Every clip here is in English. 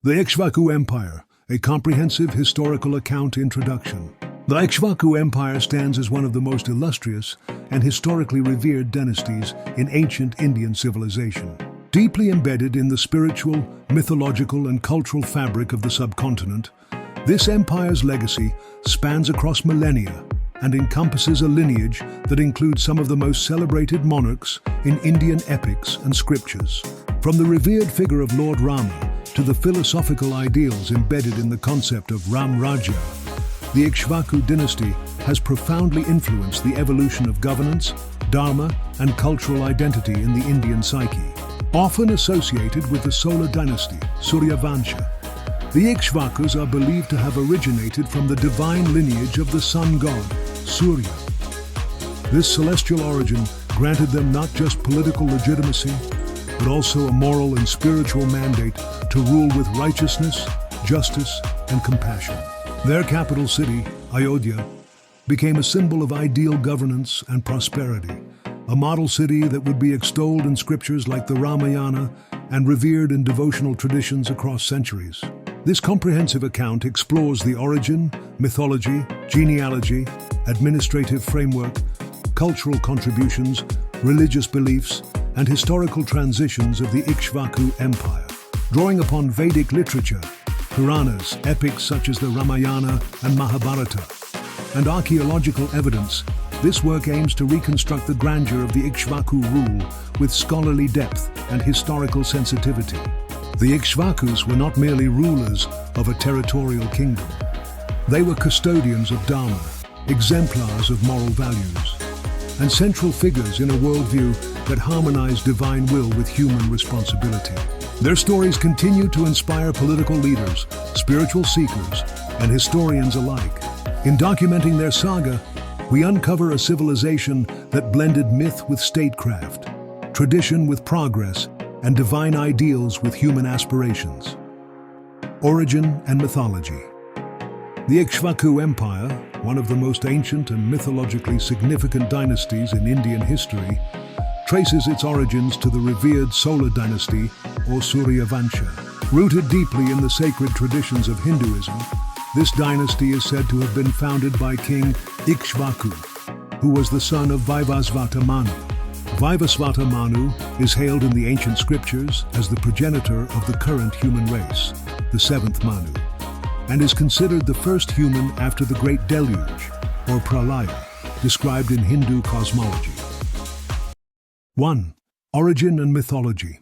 The Ikshvaku Empire, a comprehensive historical account introduction. The Ikshvaku Empire stands as one of the most illustrious and historically revered dynasties in ancient Indian civilization. Deeply embedded in the spiritual, mythological, and cultural fabric of the subcontinent, this empire's legacy spans across millennia and encompasses a lineage that includes some of the most celebrated monarchs in Indian epics and scriptures. From the revered figure of Lord Rama to the philosophical ideals embedded in the concept of Ram Rajya, the Ikshvaku dynasty has profoundly influenced the evolution of governance, dharma, and cultural identity in the Indian psyche. Often associated with the solar dynasty, Surya Vansha, the Ikshvakus are believed to have originated from the divine lineage of the sun god, Surya. This celestial origin granted them not just political legitimacy, but also a moral and spiritual mandate to rule with righteousness, justice, and compassion. Their capital city, Ayodhya, became a symbol of ideal governance and prosperity, a model city that would be extolled in scriptures like the Ramayana and revered in devotional traditions across centuries. This comprehensive account explores the origin, mythology, genealogy, administrative framework, cultural contributions, religious beliefs, and historical transitions of the Ikshvaku Empire. Drawing upon Vedic literature, Puranas, epics such as the Ramayana and Mahabharata, and archaeological evidence, this work aims to reconstruct the grandeur of the Ikshvaku rule with scholarly depth and historical sensitivity. The Ikshvakus were not merely rulers of a territorial kingdom. They were custodians of Dharma, exemplars of moral values, and central figures in a worldview that harmonized divine will with human responsibility. Their stories continue to inspire political leaders, spiritual seekers, and historians alike. In documenting their saga, we uncover a civilization that blended myth with statecraft, tradition with progress, and divine ideals with human aspirations. Origin and mythology. The Ikshvaku Empire, one of the most ancient and mythologically significant dynasties in Indian history, traces its origins to the revered solar dynasty or Surya Vansha. Rooted deeply in the sacred traditions of Hinduism, this dynasty is said to have been founded by King Ikshvaku, who was the son of Vaivasvata Manu. Vaivasvata Manu is hailed in the ancient scriptures as the progenitor of the current human race, the seventh Manu, and is considered the first human after the Great Deluge, or Pralaya, described in Hindu cosmology. 1. Origin and mythology.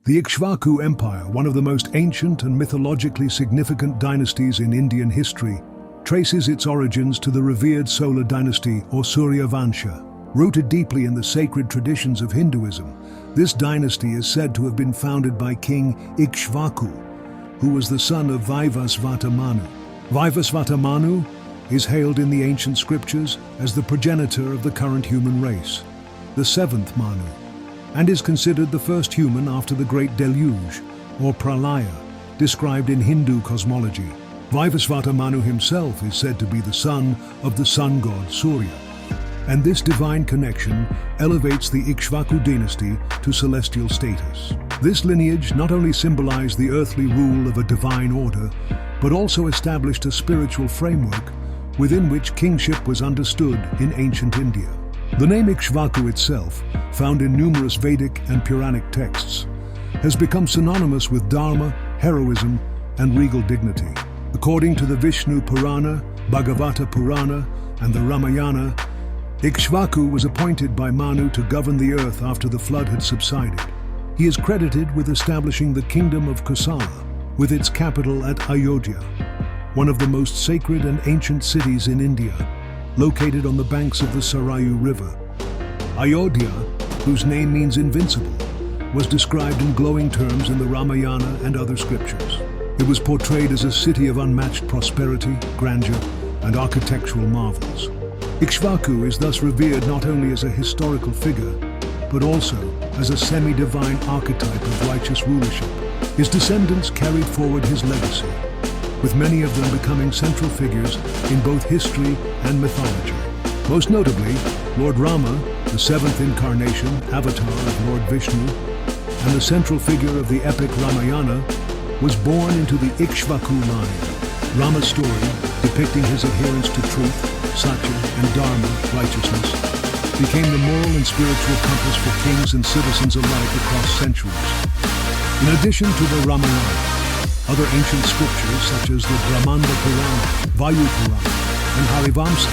The Ikshvaku Empire, one of the most ancient and mythologically significant dynasties in Indian history, traces its origins to the revered solar dynasty or Surya Vansha. Rooted deeply in the sacred traditions of Hinduism, this dynasty is said to have been founded by King Ikshvaku, who was the son of Vaivasvata Manu. Vaivasvata Manu is hailed in the ancient scriptures as the progenitor of the current human race, the seventh Manu, and is considered the first human after the Great Deluge, or Pralaya, described in Hindu cosmology. Vaivasvata Manu himself is said to be the son of the sun god Surya, and this divine connection elevates the Ikshvaku dynasty to celestial status. This lineage not only symbolized the earthly rule of a divine order, but also established a spiritual framework within which kingship was understood in ancient India. The name Ikshvaku itself, found in numerous Vedic and Puranic texts, has become synonymous with dharma, heroism, and regal dignity. According to the Vishnu Purana, Bhagavata Purana, and the Ramayana, Ikshvaku was appointed by Manu to govern the earth after the flood had subsided. He is credited with establishing the kingdom of Kosala, with its capital at Ayodhya, one of the most sacred and ancient cities in India, located on the banks of the Sarayu River. Ayodhya, whose name means invincible, was described in glowing terms in the Ramayana and other scriptures. It was portrayed as a city of unmatched prosperity, grandeur, and architectural marvels. Ikshvaku is thus revered not only as a historical figure, but also as a semi-divine archetype of righteous rulership. His descendants carried forward his legacy, with many of them becoming central figures in both history and mythology. Most notably, Lord Rama, the seventh incarnation, avatar of Lord Vishnu, and the central figure of the epic Ramayana, was born into the Ikshvaku line. Rama's story, depicting his adherence to truth, satya, and dharma, righteousness, became the moral and spiritual compass for kings and citizens alike across centuries. In addition to the Ramayana, other ancient scriptures such as the Brahmanda Purana, Vayu Purana, and Harivamsa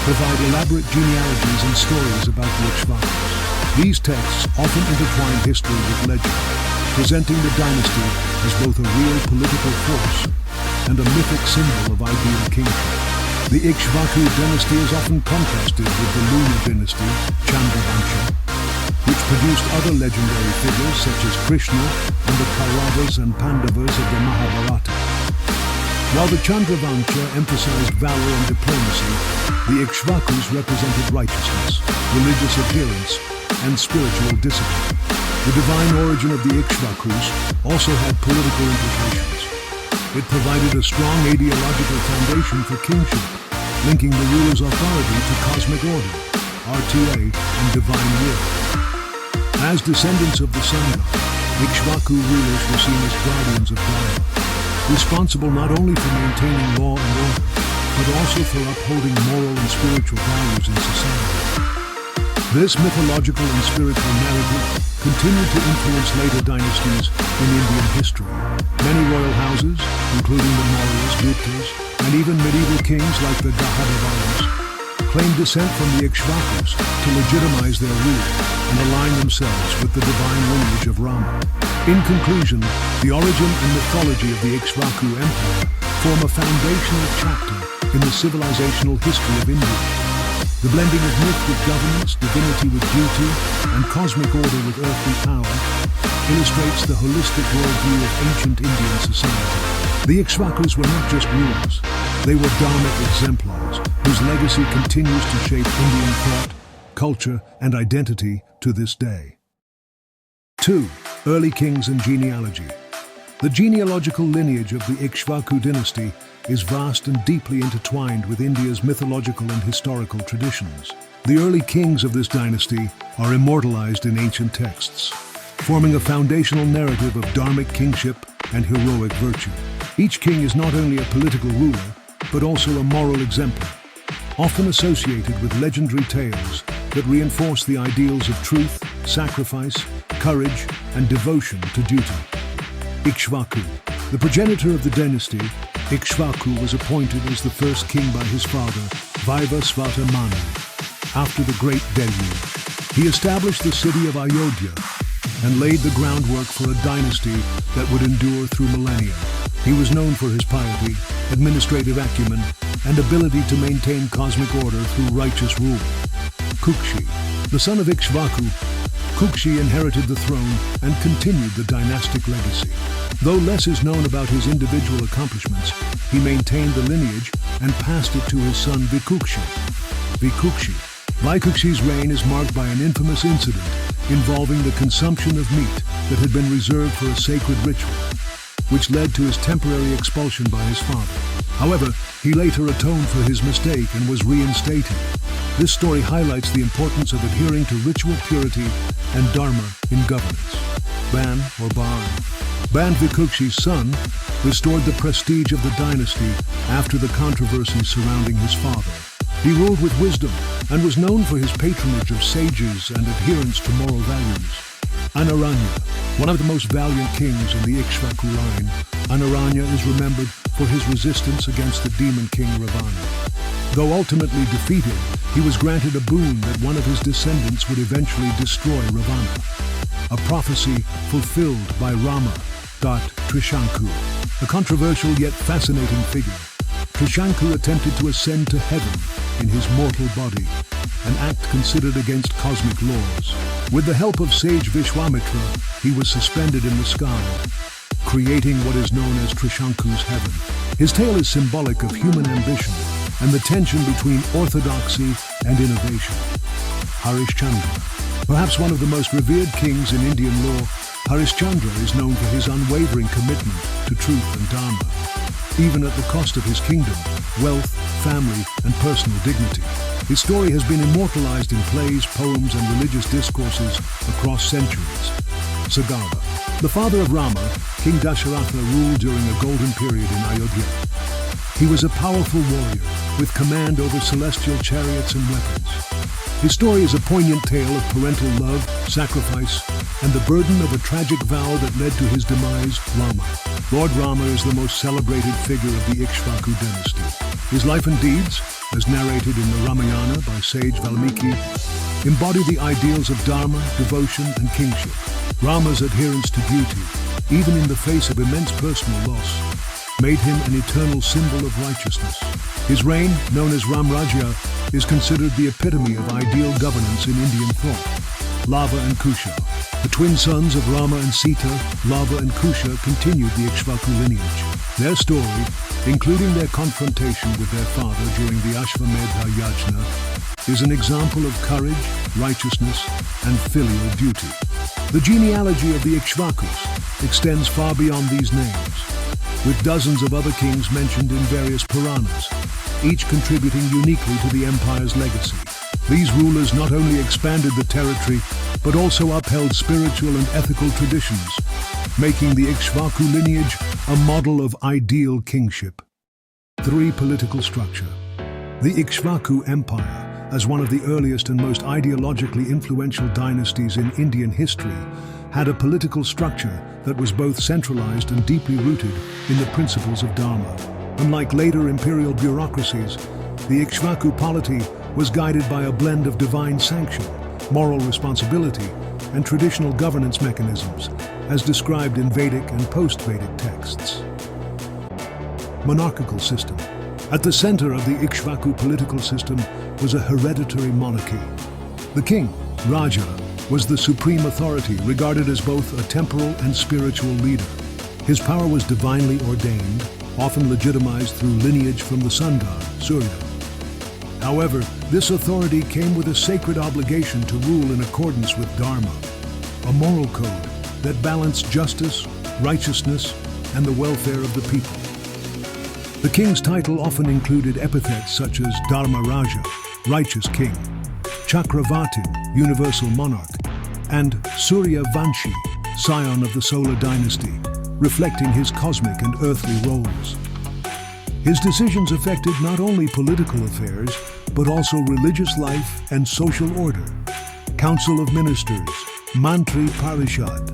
provide elaborate genealogies and stories about the Ikshvakus. These texts often intertwine history with legend, presenting the dynasty as both a real political force and a mythic symbol of ideal kingship. The Ikshvaku dynasty is often contrasted with the lunar dynasty, Chandravansha, which produced other legendary figures such as Krishna and the Kauravas and Pandavas of the Mahabharata. While the Chandravansha emphasized valor and diplomacy, the Ikshvakus represented righteousness, religious adherence, and spiritual discipline. The divine origin of the Ikshvakus also had political implications. It provided a strong ideological foundation for kingship, linking the ruler's authority to cosmic order, RTA, and divine will. As descendants of the sun god, Ikshvaku rulers were seen as guardians of Dharma, responsible not only for maintaining law and order, but also for upholding moral and spiritual values in society. This mythological and spiritual narrative continued to influence later dynasties in Indian history. Many royal houses, including the Mauryas, Guptas, and even medieval kings like the Satavahanas, claimed descent from the Ikshvakus to legitimize their rule and align themselves with the divine lineage of Rama. In conclusion, the origin and mythology of the Ikshvaku Empire form a foundational chapter in the civilizational history of India. The blending of myth with governance, divinity with duty, and cosmic order with earthly power illustrates the holistic worldview of ancient Indian society. The Ikshvakus were not just rulers, they were dharmic exemplars whose legacy continues to shape Indian thought, culture, and identity to this day. 2. Early kings and genealogy. The genealogical lineage of the Ikshvaku dynasty is vast and deeply intertwined with India's mythological and historical traditions. The early kings of this dynasty are immortalized in ancient texts, forming a foundational narrative of dharmic kingship and heroic virtue. Each king is not only a political ruler, but also a moral exemplar, often associated with legendary tales that reinforce the ideals of truth, sacrifice, courage, and devotion to duty. Ikshvaku. The progenitor of the dynasty, Ikshvaku was appointed as the first king by his father, Vaivasvata Manu, after the Great Deluge. He established the city of Ayodhya and laid the groundwork for a dynasty that would endure through millennia. He was known for his piety, administrative acumen, and ability to maintain cosmic order through righteous rule. Kukshi. The son of Ikshvaku, Kukshi inherited the throne and continued the dynastic legacy. Though less is known about his individual accomplishments, he maintained the lineage and passed it to his son Vikukshi. Vikukshi's reign is marked by an infamous incident involving the consumption of meat that had been reserved for a sacred ritual, which led to his temporary expulsion by his father. However, he later atoned for his mistake and was reinstated. This story highlights the importance of adhering to ritual purity and dharma in governance. Ban Vikukshi's son restored the prestige of the dynasty after the controversy surrounding his father. He ruled with wisdom and was known for his patronage of sages and adherence to moral values. Anaranya, one of the most valiant kings in the Ikshvaku line, Anaranya is remembered for his resistance against the demon king Ravana. Though ultimately defeated, he was granted a boon that one of his descendants would eventually destroy Ravana. A prophecy fulfilled by Rama, Trishanku, a controversial yet fascinating figure. Trishanku attempted to ascend to heaven in his mortal body, an act considered against cosmic laws. With the help of sage Vishwamitra, he was suspended in the sky, creating what is known as Trishanku's heaven. His tale is symbolic of human ambition and the tension between orthodoxy and innovation. Harishchandra. Perhaps one of the most revered kings in Indian law, Harishchandra is known for his unwavering commitment to truth and dharma, even at the cost of his kingdom, wealth, family, and personal dignity. His story has been immortalized in plays, poems, and religious discourses across centuries. Sagara. The father of Rama, King Dasharatha, ruled during a golden period in Ayodhya. He was a powerful warrior with command over celestial chariots and weapons. His story is a poignant tale of parental love, sacrifice, and the burden of a tragic vow that led to his demise, Rama. Lord Rama is the most celebrated figure of the Ikshvaku dynasty. His life and deeds, as narrated in the Ramayana by sage Valmiki, embody the ideals of dharma, devotion, and kingship. Rama's adherence to duty, even in the face of immense personal loss, made him an eternal symbol of righteousness. His reign, known as Ramrajya, is considered the epitome of ideal governance in Indian thought. Lava and Kusha. The twin sons of Rama and Sita, Lava and Kusha, continued the Ikshvaku lineage. Their story, including their confrontation with their father during the Ashvamedha Yajna, is an example of courage, righteousness, and filial duty. The genealogy of the Ikshvakus extends far beyond these names, with dozens of other kings mentioned in various Puranas, each contributing uniquely to the empire's legacy. These rulers not only expanded the territory, but also upheld spiritual and ethical traditions, making the Ikshvaku lineage a model of ideal kingship. 3. Political structure. The Ikshvaku Empire, as one of the earliest and most ideologically influential dynasties in Indian history, had a political structure that was both centralized and deeply rooted in the principles of Dharma. Unlike later imperial bureaucracies, the Ikshvaku polity was guided by a blend of divine sanction, moral responsibility, and traditional governance mechanisms, as described in Vedic and post-Vedic texts. Monarchical system. At the center of the Ikshvaku political system was a hereditary monarchy. The king, Raja, was the supreme authority, regarded as both a temporal and spiritual leader. His power was divinely ordained, often legitimized through lineage from the sun god, Surya. However, this authority came with a sacred obligation to rule in accordance with Dharma, a moral code that balanced justice, righteousness, and the welfare of the people. The king's title often included epithets such as Dharma Raja, righteous king, Chakravartin, universal monarch, and Surya Vanshi, scion of the solar dynasty, reflecting his cosmic and earthly roles. His decisions affected not only political affairs, but also religious life and social order. Council of Ministers, Mantri Parishad.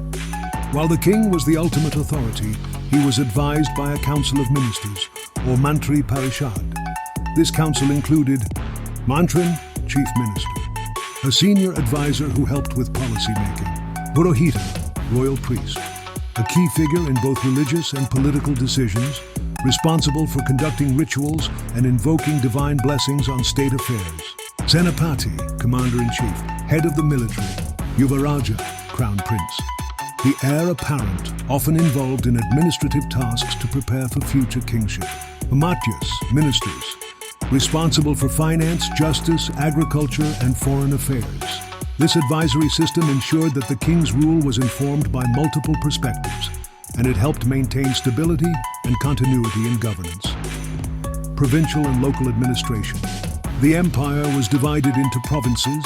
While the king was the ultimate authority, he was advised by a council of ministers, or Mantri Parishad. This council included Mantrin, chief minister, a senior advisor who helped with policy making, Purohita, royal priest, a key figure in both religious and political decisions, responsible for conducting rituals and invoking divine blessings on state affairs. Senapati, commander-in-chief, head of the military, Yuvaraja, crown prince, the heir apparent, often involved in administrative tasks to prepare for future kingship. Amatyas, ministers, responsible for finance, justice, agriculture, and foreign affairs. This advisory system ensured that the king's rule was informed by multiple perspectives, and it helped maintain stability and continuity in governance. Provincial and local administration. The empire was divided into provinces,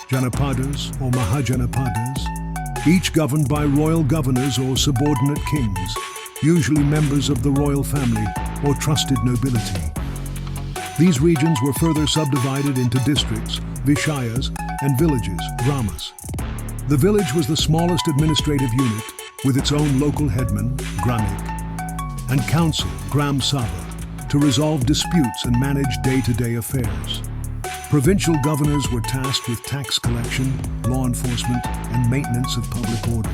Janapadas or Mahajanapadas, each governed by royal governors or subordinate kings, usually members of the royal family or trusted nobility. These regions were further subdivided into districts, Vishayas, and villages, Gramas. The village was the smallest administrative unit, with its own local headman, Gramik, and council, Gram Sabha, to resolve disputes and manage day-to-day affairs. Provincial governors were tasked with tax collection, law enforcement, and maintenance of public order.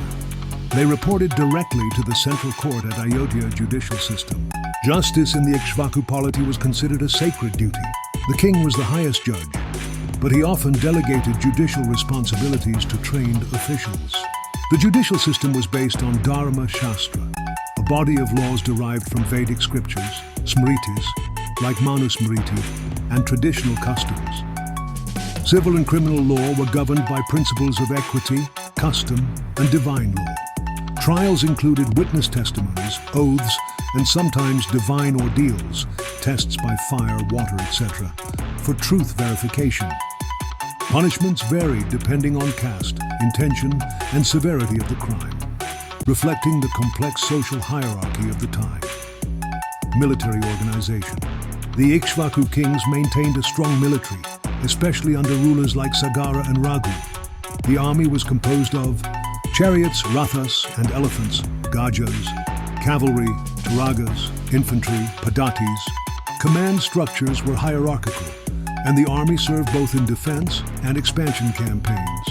They reported directly to the central court at Ayodhya judicial system. Justice in the Ikshvaku polity was considered a sacred duty. The king was the highest judge, but he often delegated judicial responsibilities to trained officials. The judicial system was based on Dharma Shastra, a body of laws derived from Vedic scriptures, smritis, like Manusmriti, and traditional customs. Civil and criminal law were governed by principles of equity, custom, and divine law. Trials included witness testimonies, oaths, and sometimes divine ordeals, tests by fire, water, etc., for truth verification. Punishments varied depending on caste, intention, and severity of the crime. reflecting the complex social hierarchy of the time. Military organization. The Ikshvaku kings maintained a strong military, especially under rulers like Sagara and Raghu. The army was composed of chariots, rathas, and elephants, gajas, cavalry, turagas, infantry, padatis. Command structures were hierarchical, and the army served both in defense and expansion campaigns.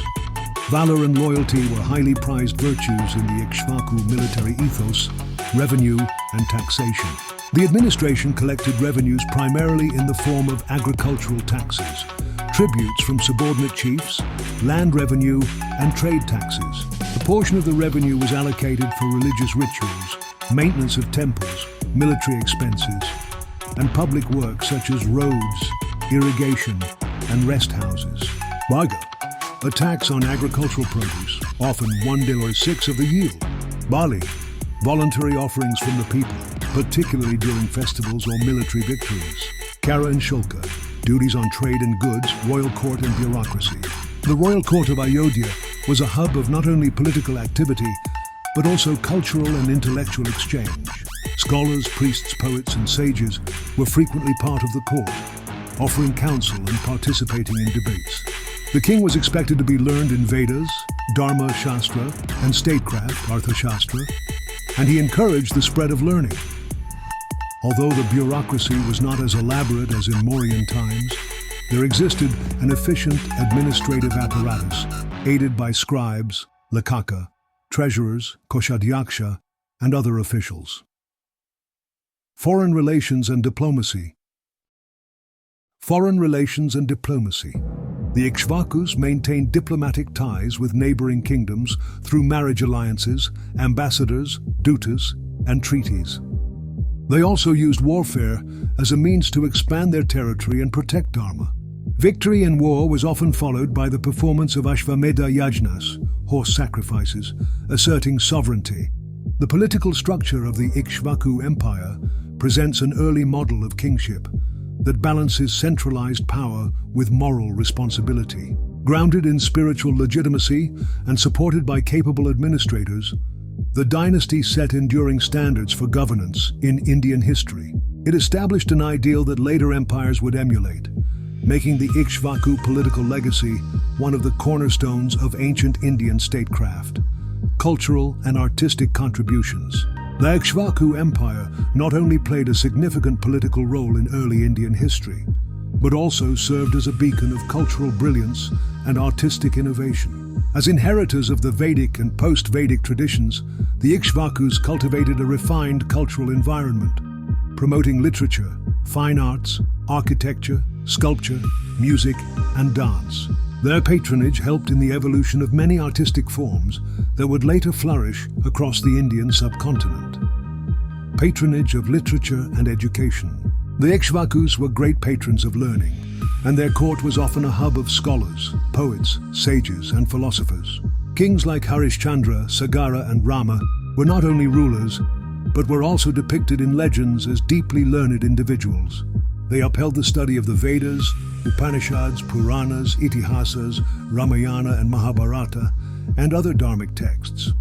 Valor and loyalty were highly prized virtues in the Ikshvaku military ethos, revenue, and taxation. The administration collected revenues primarily in the form of agricultural taxes, tributes from subordinate chiefs, land revenue, and trade taxes. A portion of the revenue was allocated for religious rituals, maintenance of temples, military expenses, and public work such as roads, irrigation, and rest houses. Baga, a tax on agricultural produce, often 1/6 of the yield. Bali, voluntary offerings from the people, particularly during festivals or military victories. Kara and Shulka, duties on trade and goods, royal court and bureaucracy. The royal court of Ayodhya was a hub of not only political activity, but also cultural and intellectual exchange. Scholars, priests, poets, and sages were frequently part of the court, offering counsel and participating in debates. The king was expected to be learned in Vedas, Dharma Shastra, and statecraft, Arthashastra, and he encouraged the spread of learning. Although the bureaucracy was not as elaborate as in Mauryan times, there existed an efficient administrative apparatus, aided by scribes, lekaka, treasurers, koshadhyaksha, and other officials. Foreign relations and diplomacy. Foreign relations and diplomacy. The Ikshvakus maintained diplomatic ties with neighboring kingdoms through marriage alliances, ambassadors, dutas, and treaties. They also used warfare as a means to expand their territory and protect Dharma. Victory in war was often followed by the performance of Ashvamedha yajnas, horse sacrifices, asserting sovereignty. The political structure of the Ikshvaku Empire presents an early model of kingship that balances centralized power with moral responsibility. Grounded in spiritual legitimacy and supported by capable administrators, the dynasty set enduring standards for governance in Indian history. It established an ideal that later empires would emulate, making the Ikshvaku political legacy one of the cornerstones of ancient Indian statecraft. Cultural and artistic contributions. The Ikshvaku Empire not only played a significant political role in early Indian history, but also served as a beacon of cultural brilliance and artistic innovation. As inheritors of the Vedic and post-Vedic traditions, the Ikshvakus cultivated a refined cultural environment, promoting literature, fine arts, architecture, sculpture, music, and dance. Their patronage helped in the evolution of many artistic forms that would later flourish across the Indian subcontinent. Patronage of literature and education. The Ikshvakus were great patrons of learning, and their court was often a hub of scholars, poets, sages, and philosophers. Kings like Harishchandra, Sagara, and Rama were not only rulers, but were also depicted in legends as deeply learned individuals. They upheld the study of the Vedas, Upanishads, Puranas, Itihasas, Ramayana and Mahabharata, and other dharmic texts.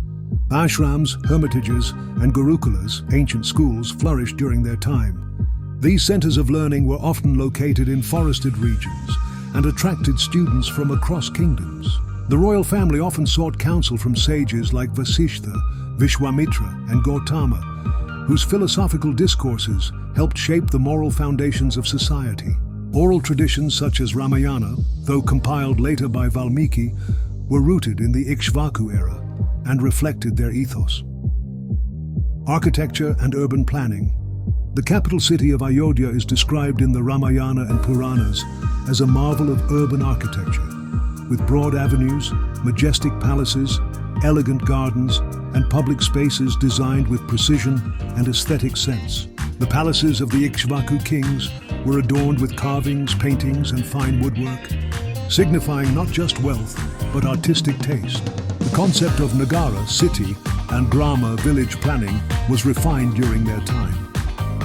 Ashrams, hermitages, and gurukulas, ancient schools, flourished during their time. These centers of learning were often located in forested regions and attracted students from across kingdoms. The royal family often sought counsel from sages like Vasishtha, Vishwamitra, and Gautama, whose philosophical discourses helped shape the moral foundations of society. Oral traditions such as Ramayana, though compiled later by Valmiki, were rooted in the Ikshvaku era and reflected their ethos. Architecture and urban planning. The capital city of Ayodhya is described in the Ramayana and Puranas as a marvel of urban architecture, with broad avenues, majestic palaces, elegant gardens, and public spaces designed with precision and aesthetic sense. The palaces of the Ikshvaku kings were adorned with carvings, paintings, and fine woodwork, signifying not just wealth, but artistic taste. The concept of Nagara, city, and Grama, village planning, was refined during their time.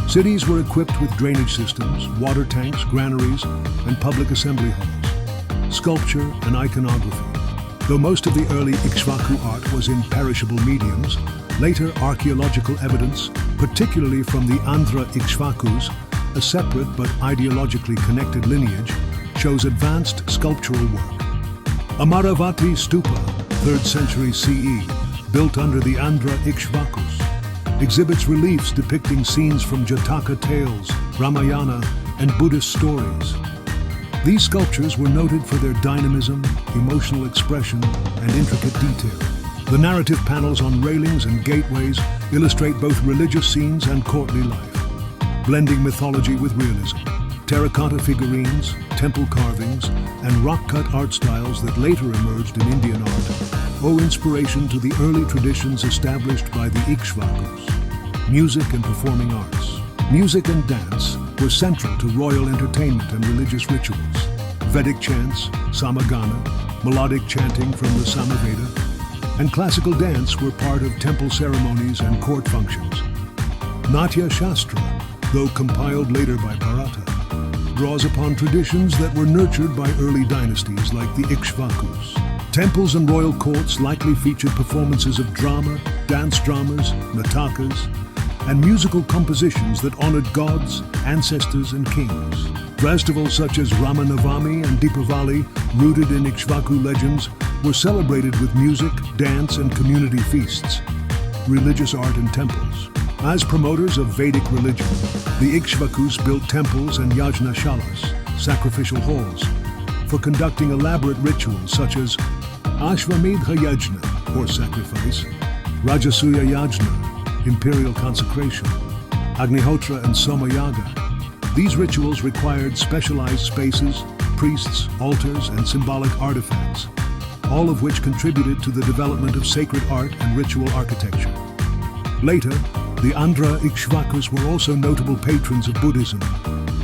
Cities were equipped with drainage systems, water tanks, granaries, and public assembly halls. Sculpture and iconography. Though most of the early Ikshvaku art was in perishable mediums, Later archaeological evidence, particularly from the Andhra Ikshvakus, a separate but ideologically connected lineage, shows advanced sculptural work. Amaravati Stupa, 3rd century CE, built under the Andhra Ikshvakus, exhibits reliefs depicting scenes from Jataka tales, Ramayana, and Buddhist stories. These sculptures were noted for their dynamism, emotional expression, and intricate detail. The narrative panels on railings and gateways illustrate both religious scenes and courtly life, blending mythology with realism. Terracotta figurines, temple carvings, and rock-cut art styles that later emerged in Indian art owe inspiration to the early traditions established by the Ikshvakus. Music and performing arts. Music and dance were central to royal entertainment and religious rituals. Vedic chants, samagana, melodic chanting from the Samaveda, and classical dance were part of temple ceremonies and court functions. Natya Shastra, though compiled later by Bharata, draws upon traditions that were nurtured by early dynasties like the Ikshvakus. Temples and royal courts likely featured performances of drama, dance dramas, natakas, and musical compositions that honored gods, ancestors, and kings. Festivals such as Ramanavami and Deepavali, rooted in Ikshvaku legends, were celebrated with music, dance, and community feasts. Religious art and temples. As promoters of Vedic religion, the Ikshvakus built temples and yajna-shalas, sacrificial halls, for conducting elaborate rituals such as Ashvamedha Yajna, horse sacrifice, Rajasuya Yajna, imperial consecration, Agnihotra and Somayaga. These rituals required specialized spaces, priests, altars, and symbolic artifacts, all of which contributed to the development of sacred art and ritual architecture. Later, the Andhra Ikshvakus were also notable patrons of Buddhism,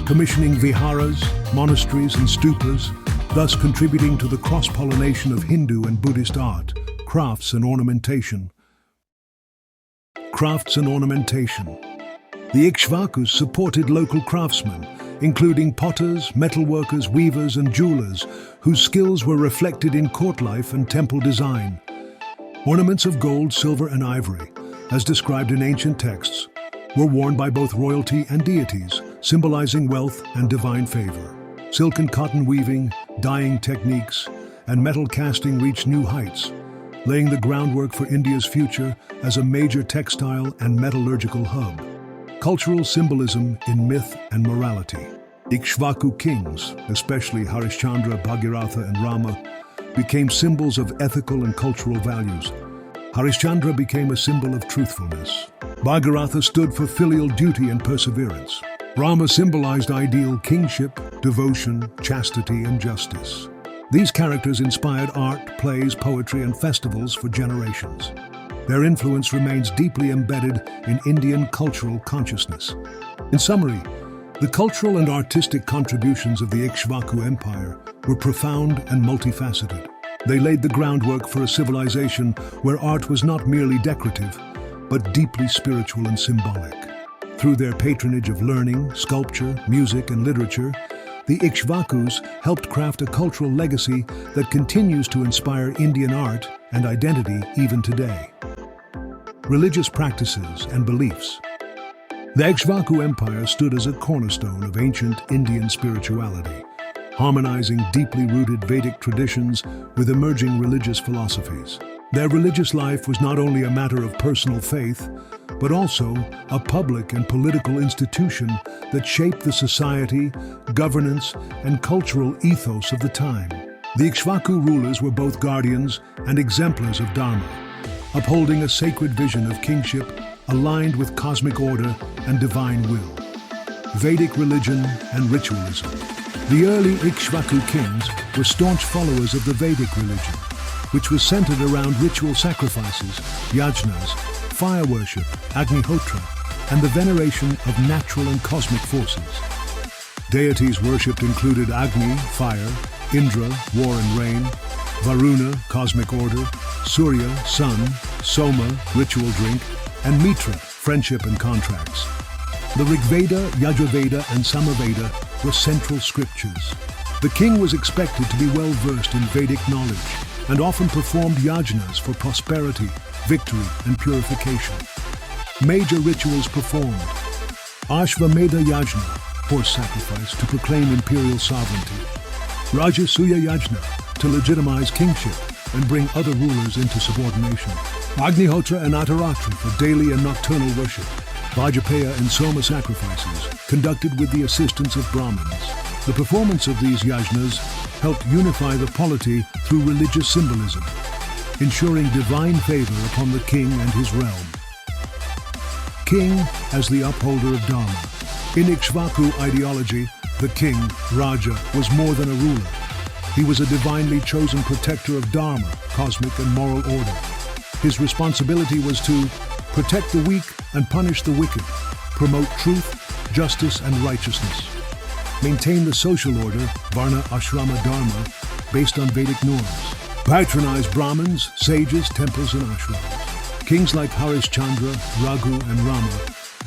commissioning viharas, monasteries, and stupas, thus contributing to the cross-pollination of Hindu and Buddhist art, crafts, and ornamentation. Crafts and ornamentation. The Ikshvakus supported local craftsmen, including potters, metalworkers, weavers, and jewelers, whose skills were reflected in court life and temple design. Ornaments of gold, silver, and ivory, as described in ancient texts, were worn by both royalty and deities, symbolizing wealth and divine favor. Silk and cotton weaving, dyeing techniques, and metal casting reached new heights, laying the groundwork for India's future as a major textile and metallurgical hub. Cultural symbolism in myth and morality. Ikshvaku kings, especially Harishchandra, Bhagiratha, and Rama, became symbols of ethical and cultural values. Harishchandra became a symbol of truthfulness. Bhagiratha stood for filial duty and perseverance. Rama symbolized ideal kingship, devotion, chastity, and justice. These characters inspired art, plays, poetry, and festivals for generations. Their influence remains deeply embedded in Indian cultural consciousness. In summary, the cultural and artistic contributions of the Ikshvaku Empire were profound and multifaceted. They laid the groundwork for a civilization where art was not merely decorative, but deeply spiritual and symbolic. Through their patronage of learning, sculpture, music, and literature, the Ikshvakus helped craft a cultural legacy that continues to inspire Indian art and identity even today. Religious practices and beliefs. The Ikshvaku Empire stood as a cornerstone of ancient Indian spirituality, harmonizing deeply rooted Vedic traditions with emerging religious philosophies. Their religious life was not only a matter of personal faith, but also a public and political institution that shaped the society, governance, and cultural ethos of the time. The Ikshvaku rulers were both guardians and exemplars of Dharma, upholding a sacred vision of kingship aligned with cosmic order and divine will. Vedic religion and ritualism. The early Ikshvaku kings were staunch followers of the Vedic religion, which was centered around ritual sacrifices, yajnas, fire worship, Agnihotra, and the veneration of natural and cosmic forces. Deities worshipped included Agni, fire, Indra, war and rain, Varuna, cosmic order, Surya, sun, Soma, ritual drink, and Mitra, friendship and contracts. The Rigveda, Yajurveda, and Samaveda were central scriptures. The king was expected to be well versed in Vedic knowledge and often performed yajnas for prosperity, victory, and purification. Major rituals performed. Ashvamedha Yajna, horse sacrifice to proclaim imperial sovereignty. Rajasuya Yajna, to legitimize kingship and bring other rulers into subordination. Agnihotra and Ataratra for daily and nocturnal worship. Vajapaya and Soma sacrifices, conducted with the assistance of Brahmins. The performance of these yajnas helped unify the polity through religious symbolism, ensuring divine favor upon the king and his realm. King as the upholder of Dharma. In Ikshvaku ideology, the king, Raja, was more than a ruler. He was a divinely chosen protector of Dharma, cosmic and moral order. His responsibility was to protect the weak and punish the wicked, promote truth, justice, and righteousness, maintain the social order, Varna Ashrama Dharma, based on Vedic norms, patronize Brahmins, sages, temples, and ashrams. Kings like Harishchandra, Raghu, and Rama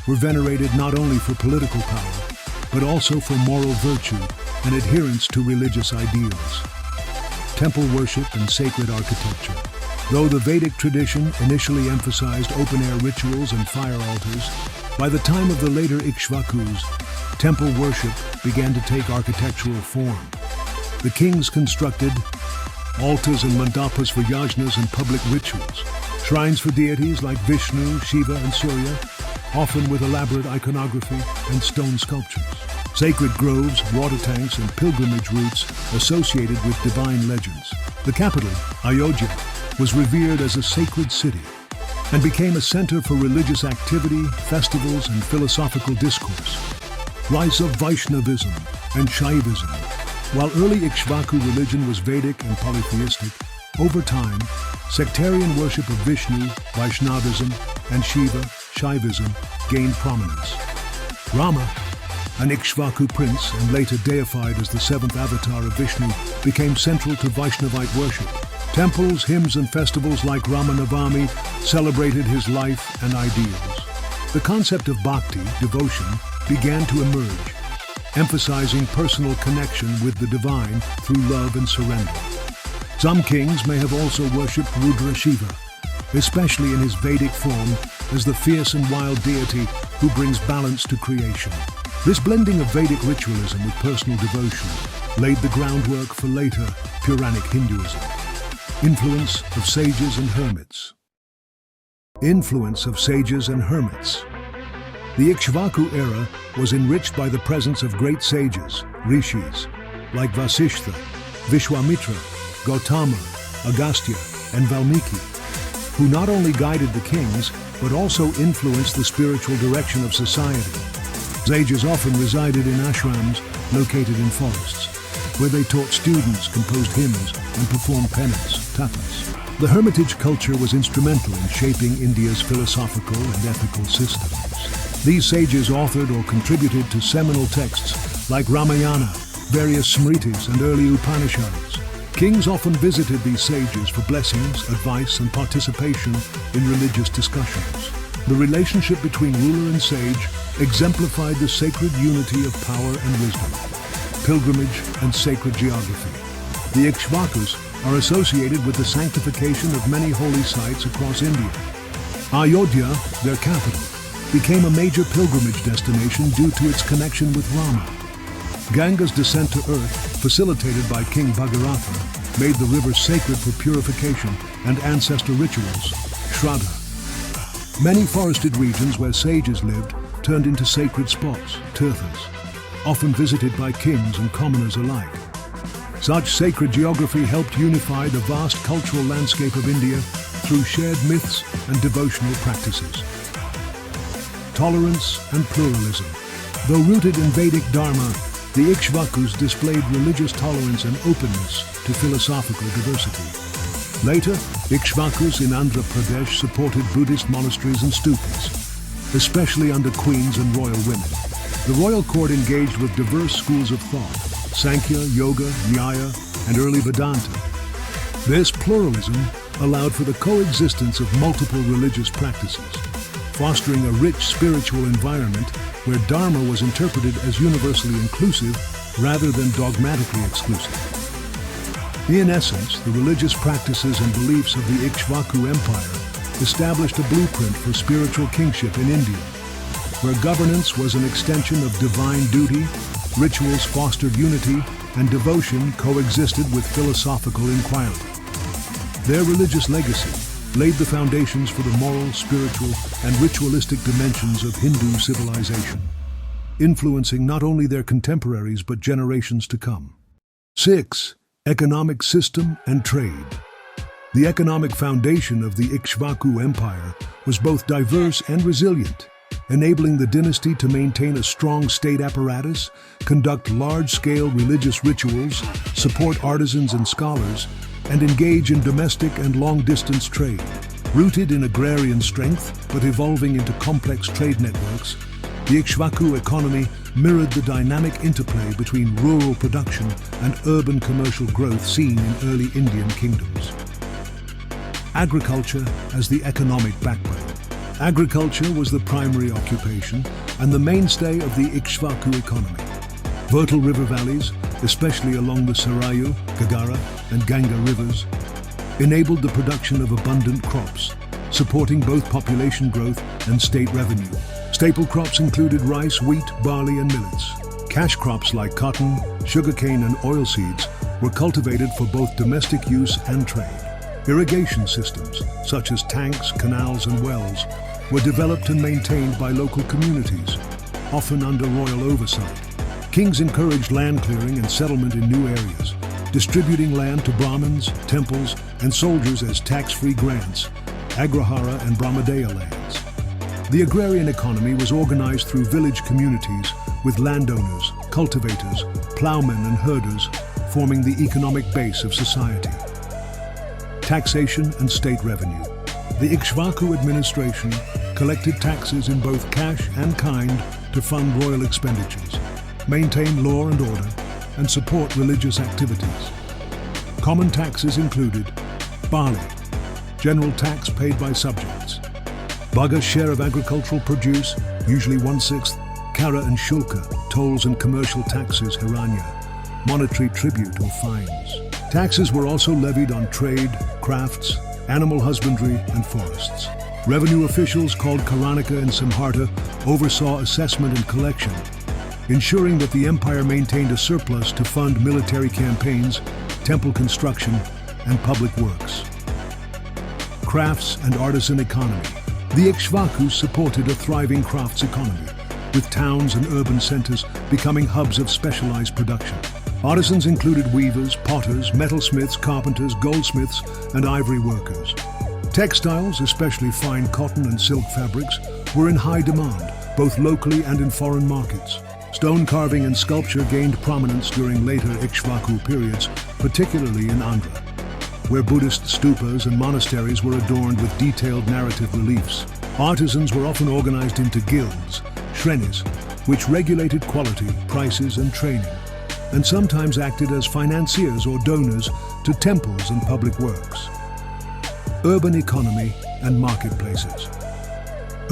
were venerated not only for political power, but also for moral virtue and adherence to religious ideals. Temple worship and sacred architecture. Though the Vedic tradition initially emphasized open-air rituals and fire altars, by the time of the later Ikshvakus, temple worship began to take architectural form. The kings constructed altars and mandapas for yajnas and public rituals, shrines for deities like Vishnu, Shiva, and Surya, often with elaborate iconography and stone sculptures. Sacred groves, water tanks, and pilgrimage routes associated with divine legends. The capital, Ayodhya, was revered as a sacred city and became a center for religious activity, festivals, and philosophical discourse. Rise of Vaishnavism and Shaivism. While early Ikshvaku religion was Vedic and polytheistic, over time, sectarian worship of Vishnu, Vaishnavism, and Shiva, Shaivism, gained prominence. Rama, an Ikshvaku prince and later deified as the seventh avatar of Vishnu, became central to Vaishnavite worship. Temples, hymns, and festivals like Ramanavami celebrated his life and ideals. The concept of bhakti, devotion, began to emerge, emphasizing personal connection with the divine through love and surrender. Some kings may have also worshipped Rudra Shiva, especially in his Vedic form as the fierce and wild deity who brings balance to creation. This blending of Vedic ritualism with personal devotion laid the groundwork for later Puranic Hinduism. Influence of sages and hermits. Influence of sages and hermits. The Ikshvaku era was enriched by the presence of great sages, rishis, like Vasishtha, Vishwamitra, Gautama, Agastya, and Valmiki, who not only guided the kings, but also influenced the spiritual direction of society. Sages often resided in ashrams located in forests, where they taught students, composed hymns, and performed penance, tapas. The hermitage culture was instrumental in shaping India's philosophical and ethical systems. These sages authored or contributed to seminal texts like Ramayana, various Smritis, and early Upanishads. Kings often visited these sages for blessings, advice, and participation in religious discussions. The relationship between ruler and sage exemplified the sacred unity of power and wisdom, pilgrimage, and sacred geography. The Ikshvakus are associated with the sanctification of many holy sites across India. Ayodhya, their capital, became a major pilgrimage destination due to its connection with Rama. Ganga's descent to earth, facilitated by King Bhagirath, made the river sacred for purification and ancestor rituals, Shraddha. Many forested regions where sages lived turned into sacred spots, tirthas, often visited by kings and commoners alike. Such sacred geography helped unify the vast cultural landscape of India through shared myths and devotional practices. Tolerance and pluralism. Though rooted in Vedic Dharma, the Ikshvakus displayed religious tolerance and openness to philosophical diversity. Later, Ikshvakus in Andhra Pradesh supported Buddhist monasteries and stupas, especially under queens and royal women. The royal court engaged with diverse schools of thought, Sankhya, Yoga, Nyaya, and early Vedanta. This pluralism allowed for the coexistence of multiple religious practices, fostering a rich spiritual environment where Dharma was interpreted as universally inclusive rather than dogmatically exclusive. In essence, the religious practices and beliefs of the Ikshvaku Empire established a blueprint for spiritual kingship in India, where governance was an extension of divine duty, rituals fostered unity, and devotion coexisted with philosophical inquiry. Their religious legacy laid the foundations for the moral, spiritual, and ritualistic dimensions of Hindu civilization, influencing not only their contemporaries but generations to come. 6. Economic system and trade. The economic foundation of the Ikshvaku Empire was both diverse and resilient, enabling the dynasty to maintain a strong state apparatus, conduct large-scale religious rituals, support artisans and scholars, and engage in domestic and long-distance trade. Rooted in agrarian strength but evolving into complex trade networks, the Ikshvaku economy mirrored the dynamic interplay between rural production and urban commercial growth seen in early Indian kingdoms. Agriculture as the economic backbone. Agriculture was the primary occupation and the mainstay of the Ikshvaku economy. Fertile river valleys, especially along the Sarayu, Gagara, and Ganga rivers, enabled the production of abundant crops, supporting both population growth and state revenue. Staple crops included rice, wheat, barley, and millets. Cash crops like cotton, sugarcane, and oilseeds were cultivated for both domestic use and trade. Irrigation systems, such as tanks, canals, and wells, were developed and maintained by local communities, often under royal oversight. Kings encouraged land clearing and settlement in new areas, distributing land to Brahmins, temples, and soldiers as tax-free grants, Agrahara and Brahmadeya lands. The agrarian economy was organized through village communities with landowners, cultivators, plowmen, and herders forming the economic base of society. Taxation and state revenue. The Ikshvaku administration collected taxes in both cash and kind to fund royal expenditures, maintain law and order, and support religious activities. Common taxes included barley, general tax paid by subjects; Baga's share of agricultural produce, usually 1/6; Kara and Shulka, tolls and commercial taxes; Hiranya, monetary tribute or fines. Taxes were also levied on trade, crafts, animal husbandry, and forests. Revenue officials called Karanika and Samharta oversaw assessment and collection, ensuring that the empire maintained a surplus to fund military campaigns, temple construction, and public works. Crafts and artisan economy. The Ikshvakus supported a thriving crafts economy, with towns and urban centers becoming hubs of specialized production. Artisans included weavers, potters, metalsmiths, carpenters, goldsmiths, and ivory workers. Textiles, especially fine cotton and silk fabrics, were in high demand, both locally and in foreign markets. Stone carving and sculpture gained prominence during later Ikshvaku periods, particularly in Andhra, where Buddhist stupas and monasteries were adorned with detailed narrative reliefs. Artisans were often organized into guilds, shrenis, which regulated quality, prices, and training, and sometimes acted as financiers or donors to temples and public works. Urban economy and marketplaces.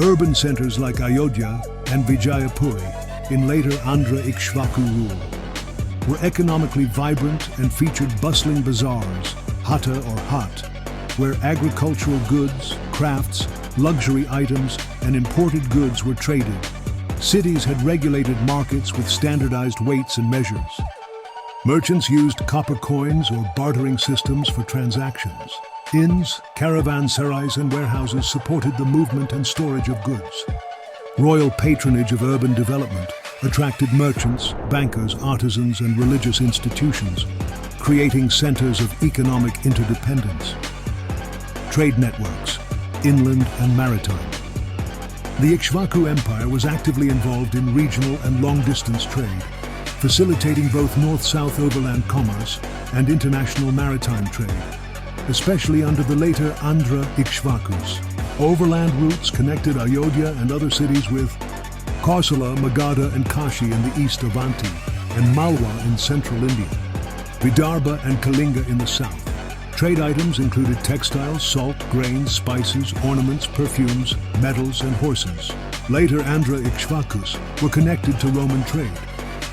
Urban centers like Ayodhya and Vijayapuri in later Andhra Ikshvaku rule were economically vibrant and featured bustling bazaars, hatta or hat, where agricultural goods, crafts, luxury items, and imported goods were traded. Cities had regulated markets with standardized weights and measures. Merchants used copper coins or bartering systems for transactions. Inns, caravanserais, and warehouses supported the movement and storage of goods. Royal patronage of urban development attracted merchants, bankers, artisans, and religious institutions, creating centers of economic interdependence. Trade networks, inland and maritime. The Ikshvaku Empire was actively involved in regional and long-distance trade, facilitating both north-south overland commerce and international maritime trade, especially under the later Andhra Ikshvakus. Overland routes connected Ayodhya and other cities with Kausala, Magadha, and Kashi in the east of Avanti, and Malwa in central India, Vidarbha and Kalinga in the south. Trade items included textiles, salt, grains, spices, ornaments, perfumes, metals, and horses. Later Andhra Ikshvakus were connected to Roman trade,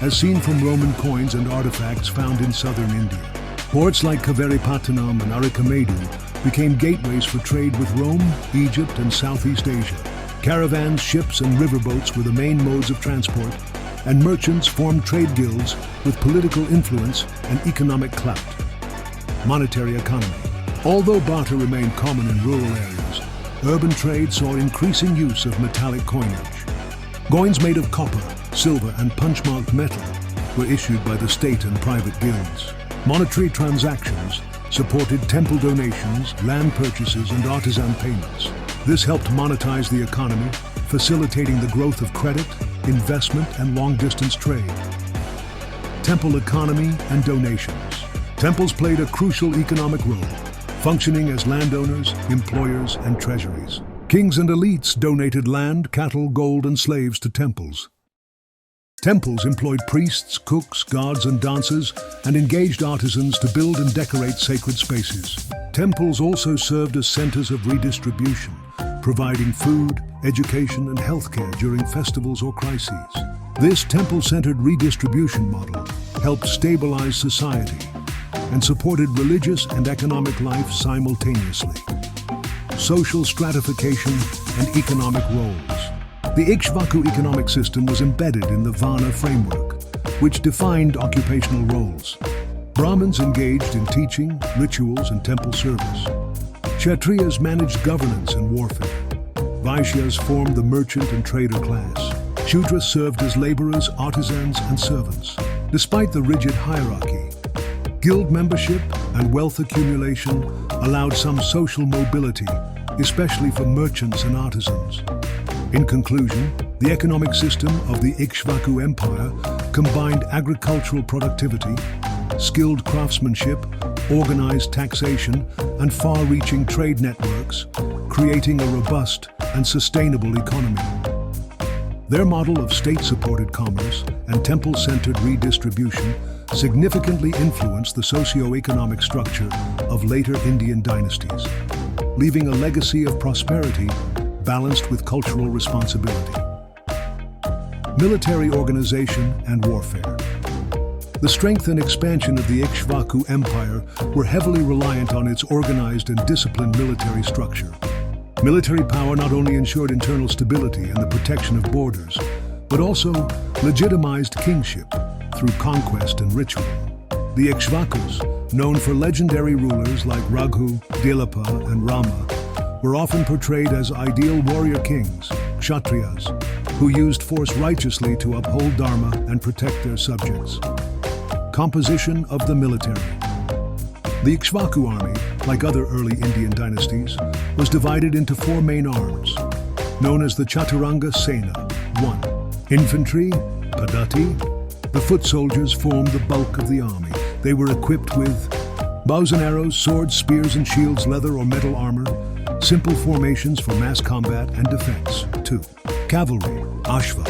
as seen from Roman coins and artifacts found in southern India. Ports like Kaveripattanam and Arikamedu became gateways for trade with Rome, Egypt, and Southeast Asia. Caravans, ships, and riverboats were the main modes of transport, and merchants formed trade guilds with political influence and economic clout. Monetary economy. Although barter remained common in rural areas, urban trade saw increasing use of metallic coinage. Coins made of copper, silver, and punch-marked metal were issued by the state and private guilds. Monetary transactions supported temple donations, land purchases, and artisan payments. This helped monetize the economy, facilitating the growth of credit, investment, and long-distance trade. Temple economy and donations. Temples played a crucial economic role, functioning as landowners, employers, and treasuries. Kings and elites donated land, cattle, gold, and slaves to temples. Temples employed priests, cooks, guards, and dancers, and engaged artisans to build and decorate sacred spaces. Temples also served as centers of redistribution, providing food, education, and healthcare during festivals or crises. This temple-centered redistribution model helped stabilize society and supported religious and economic life simultaneously. Social stratification and economic roles. The Ikshvaku economic system was embedded in the Varna framework, which defined occupational roles. Brahmins engaged in teaching, rituals, and temple service. Kshatriyas managed governance and warfare. Vaishyas formed the merchant and trader class. Shudras served as laborers, artisans, and servants. Despite the rigid hierarchy, guild membership and wealth accumulation allowed some social mobility, especially for merchants and artisans. In conclusion, the economic system of the Ikshvaku Empire combined agricultural productivity, skilled craftsmanship, organized taxation, and far-reaching trade networks, creating a robust and sustainable economy. Their model of state-supported commerce and temple-centered redistribution significantly influenced the socio-economic structure of later Indian dynasties, leaving a legacy of prosperity balanced with cultural responsibility. Military organization and warfare. The strength and expansion of the Ikshvaku Empire were heavily reliant on its organized and disciplined military structure. Military power not only ensured internal stability and the protection of borders, but also legitimized kingship through conquest and ritual. The Ikshvakus, known for legendary rulers like Raghu, Dilapa, and Rama, were often portrayed as ideal warrior kings, Kshatriyas, who used force righteously to uphold dharma and protect their subjects. Composition of the military. The Ikshvaku army, like other early Indian dynasties, was divided into four main arms, known as the Chaturanga Sena. 1. Infantry, Padati. The foot soldiers formed the bulk of the army. They were equipped with bows and arrows, swords, spears and shields, leather or metal armor, simple formations for mass combat and defense. 2. Cavalry, Ashva.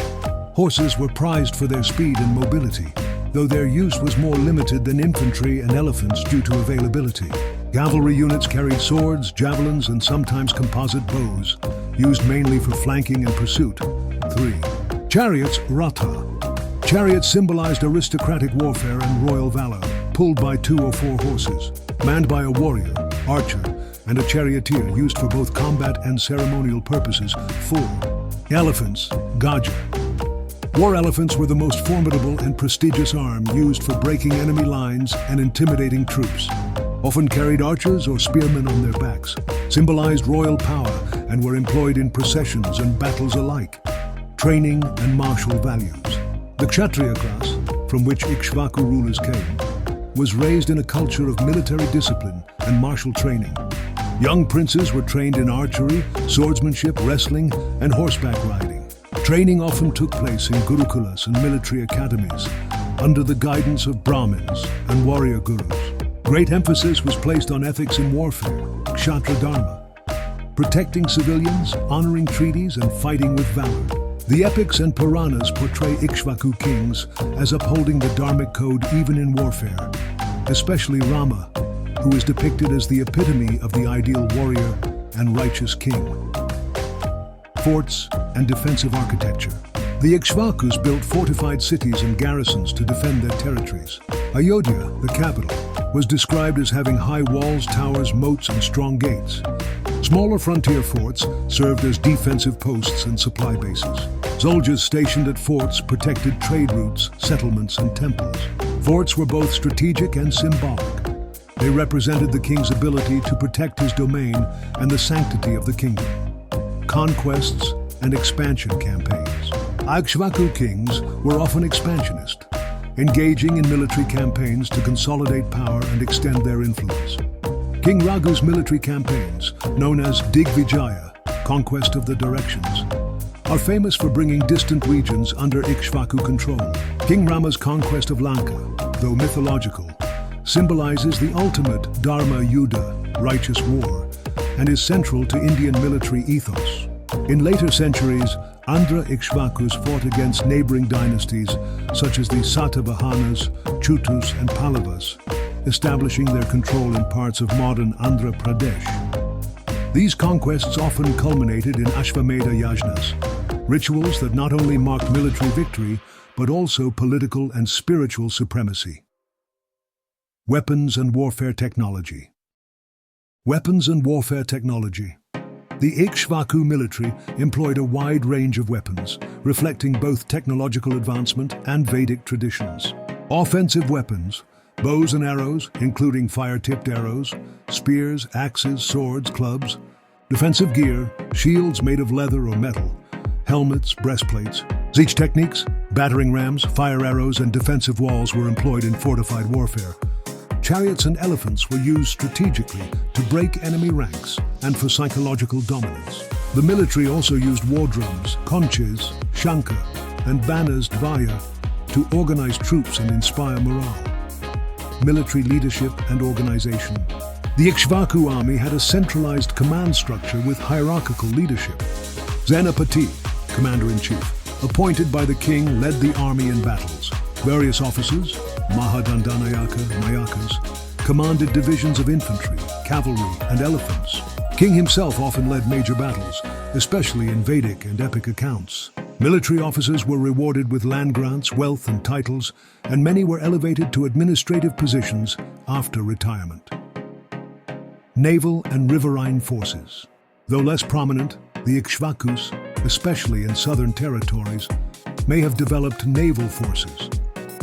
Horses were prized for their speed and mobility, though their use was more limited than infantry and elephants due to availability. Cavalry units carried swords, javelins, and sometimes composite bows, used mainly for flanking and pursuit. 3. Chariots, Ratha. Chariots symbolized aristocratic warfare and royal valor, pulled by 2 or 4 horses, manned by a warrior, archer, and a charioteer used for both combat and ceremonial purposes. 4. Elephants, Gaja. War elephants were the most formidable and prestigious arm used for breaking enemy lines and intimidating troops. Often carried archers or spearmen on their backs, symbolized royal power, and were employed in processions and battles alike. Training and martial values. The Kshatriya class, from which Ikshvaku rulers came, was raised in a culture of military discipline and martial training. Young princes were trained in archery, swordsmanship, wrestling, and horseback riding. Training often took place in gurukulas and military academies, under the guidance of Brahmins and warrior gurus. Great emphasis was placed on ethics in warfare, Kshatriya Dharma, protecting civilians, honoring treaties, and fighting with valor. The epics and Puranas portray Ikshvaku kings as upholding the dharmic code even in warfare, especially Rama, who is depicted as the epitome of the ideal warrior and righteous king. Forts and defensive architecture. The Ikshvakus built fortified cities and garrisons to defend their territories. Ayodhya, the capital, was described as having high walls, towers, moats, and strong gates. Smaller frontier forts served as defensive posts and supply bases. Soldiers stationed at forts protected trade routes, settlements, and temples. Forts were both strategic and symbolic. They represented the king's ability to protect his domain and the sanctity of the kingdom. Conquests and expansion campaigns. Ikshvaku kings were often expansionist, engaging in military campaigns to consolidate power and extend their influence. King Raghu's military campaigns, known as Digvijaya, conquest of the directions, are famous for bringing distant regions under Ikshvaku control. King Rama's conquest of Lanka, though mythological, symbolizes the ultimate Dharma Yuddha, righteous war, and is central to Indian military ethos. In later centuries, Andhra Ikshvakus fought against neighboring dynasties such as the Satavahanas, Chutus, and Pallavas, establishing their control in parts of modern Andhra Pradesh. These conquests often culminated in Ashvamedha yajnas, rituals that not only marked military victory, but also political and spiritual supremacy. Weapons and warfare technology. Weapons and warfare technology. The Ikshvaku military employed a wide range of weapons, reflecting both technological advancement and Vedic traditions. Offensive weapons, bows and arrows, including fire-tipped arrows, spears, axes, swords, clubs. Defensive gear, shields made of leather or metal, helmets, breastplates. Siege techniques, battering rams, fire arrows, and defensive walls were employed in fortified warfare. Chariots and elephants were used strategically to break enemy ranks and for psychological dominance. The military also used war drums, conches, shankha, and banners dvaya to organize troops and inspire morale. Military leadership and organization. The Ikshvaku army had a centralized command structure with hierarchical leadership. Senapati, commander-in-chief, appointed by the king, led the army in battles. Various officers, Mahadandanayaka, Nayakas, commanded divisions of infantry, cavalry, and elephants. King himself often led major battles, especially in Vedic and epic accounts. Military officers were rewarded with land grants, wealth, and titles, and many were elevated to administrative positions after retirement. Naval and riverine forces. Though less prominent, the Ikshvakus, especially in southern territories, may have developed naval forces,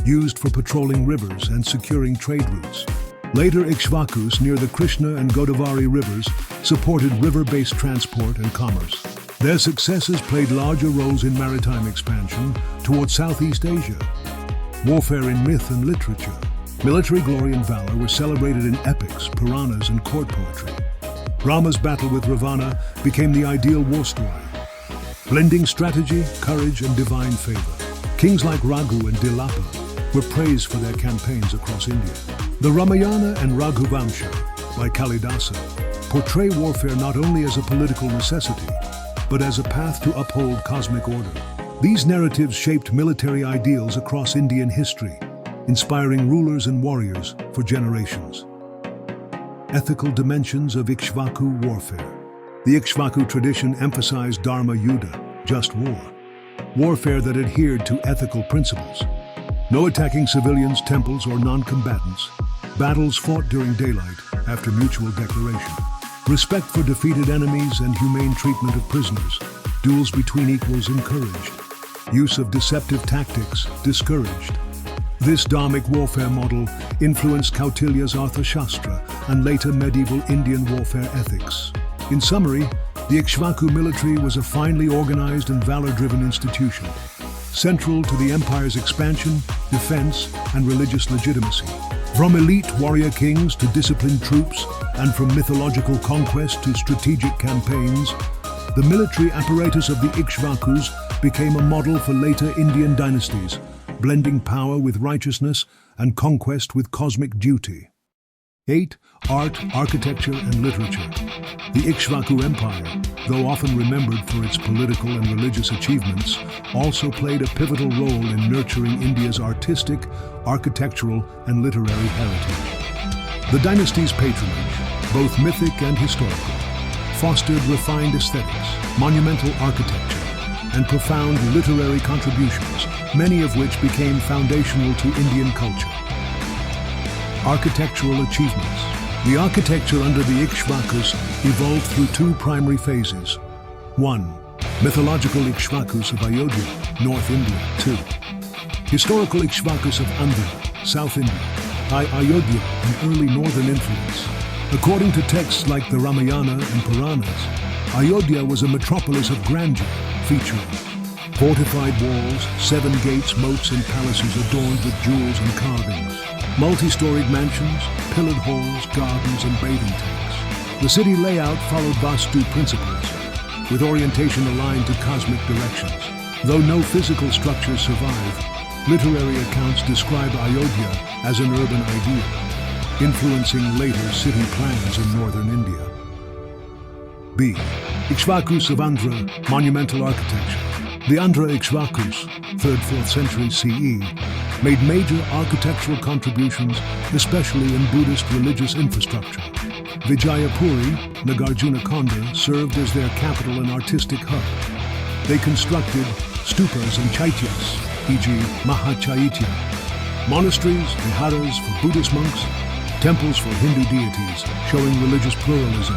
used for patrolling rivers and securing trade routes. Later Ikshvakus near the Krishna and Godavari rivers supported river-based transport and commerce. Their successes played larger roles in maritime expansion towards Southeast Asia. Warfare in myth and literature. Military glory and valor were celebrated in epics, Puranas, and court poetry. Rama's battle with Ravana became the ideal war story, blending strategy, courage, and divine favor. Kings like Raghu and Dilapa were praised for their campaigns across India. The Ramayana and Raghuvamsha, by Kalidasa, portray warfare not only as a political necessity, but as a path to uphold cosmic order. These narratives shaped military ideals across Indian history, inspiring rulers and warriors for generations. Ethical dimensions of Ikshvaku warfare. The Ikshvaku tradition emphasized Dharma Yuddha, just war. Warfare that adhered to ethical principles. No attacking civilians, temples, or non-combatants. Battles fought during daylight after mutual declaration. Respect for defeated enemies and humane treatment of prisoners. Duels between equals encouraged. Use of deceptive tactics discouraged. This dharmic warfare model influenced Kautilya's Arthashastra and later medieval Indian warfare ethics. In summary, the Ikshvaku military was a finely organized and valor-driven institution, central to the empire's expansion, defense, and religious legitimacy. From elite warrior kings to disciplined troops, and from mythological conquest to strategic campaigns, the military apparatus of the Ikshvakus became a model for later Indian dynasties, blending power with righteousness and conquest with cosmic duty. 8. Art, architecture, and literature. The Ikshvaku Empire, though often remembered for its political and religious achievements, also played a pivotal role in nurturing India's artistic, architectural, and literary heritage. The dynasty's patronage, both mythic and historical, fostered refined aesthetics, monumental architecture, and profound literary contributions, many of which became foundational to Indian culture. Architectural achievements. The architecture under the Ikshvakus evolved through two primary phases. 1. Mythological Ikshvakus of Ayodhya, North India. 2. Historical Ikshvakus of Andhra, South India. Ayodhya, an early northern influence. According to texts like the Ramayana and Puranas, Ayodhya was a metropolis of grandeur, featuring fortified walls, 7 gates, moats, and palaces adorned with jewels and carvings, multi-storied mansions, pillared halls, gardens, and bathing tanks. The city layout followed Vastu principles, with orientation aligned to cosmic directions. Though no physical structures survive, literary accounts describe Ayodhya as an urban ideal, influencing later city plans in northern India. B. Ikshvakus of Andhra, monumental architecture. The Andhra Ikshvakus, 3rd-4th century CE, made major architectural contributions, especially in Buddhist religious infrastructure. Vijayapuri, Nagarjunakonda, served as their capital and artistic hub. They constructed stupas and chaityas, e.g. Mahachaitya, monasteries, viharas for Buddhist monks, temples for Hindu deities, showing religious pluralism.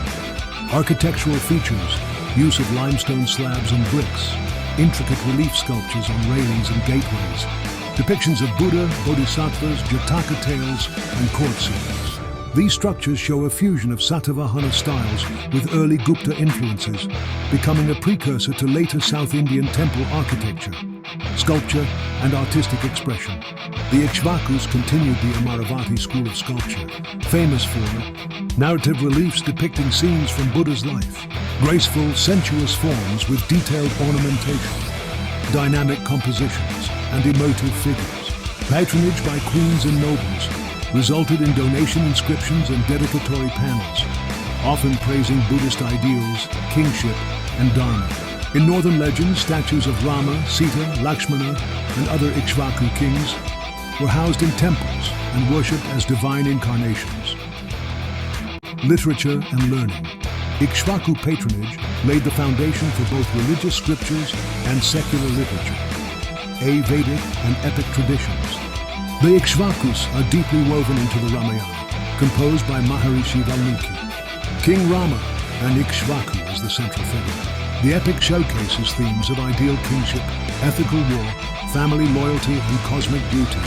Architectural features, use of limestone slabs and bricks, intricate relief sculptures on railings and gateways, depictions of Buddha, Bodhisattvas, Jataka tales, and court scenes. These structures show a fusion of Satavahanas styles with early Gupta influences, becoming a precursor to later South Indian temple architecture, sculpture, and artistic expression. The Ikshvakus continued the Amaravati school of sculpture, famous for narrative reliefs depicting scenes from Buddha's life, graceful, sensuous forms with detailed ornamentation, dynamic compositions, and emotive figures. Patronage by queens and nobles resulted in donation inscriptions and dedicatory panels, often praising Buddhist ideals, kingship, and dharma. In northern legends, statues of Rama, Sita, Lakshmana, and other Ikshvaku kings were housed in temples and worshipped as divine incarnations. Literature and learning. Ikshvaku patronage laid the foundation for both religious scriptures and secular literature, Vedic and epic traditions. The Ikshvakus are deeply woven into the Ramayana, composed by Maharishi Valmiki. King Rama and Ikshvaku as the central figure. The epic showcases themes of ideal kingship, ethical war, family loyalty, and cosmic beauty.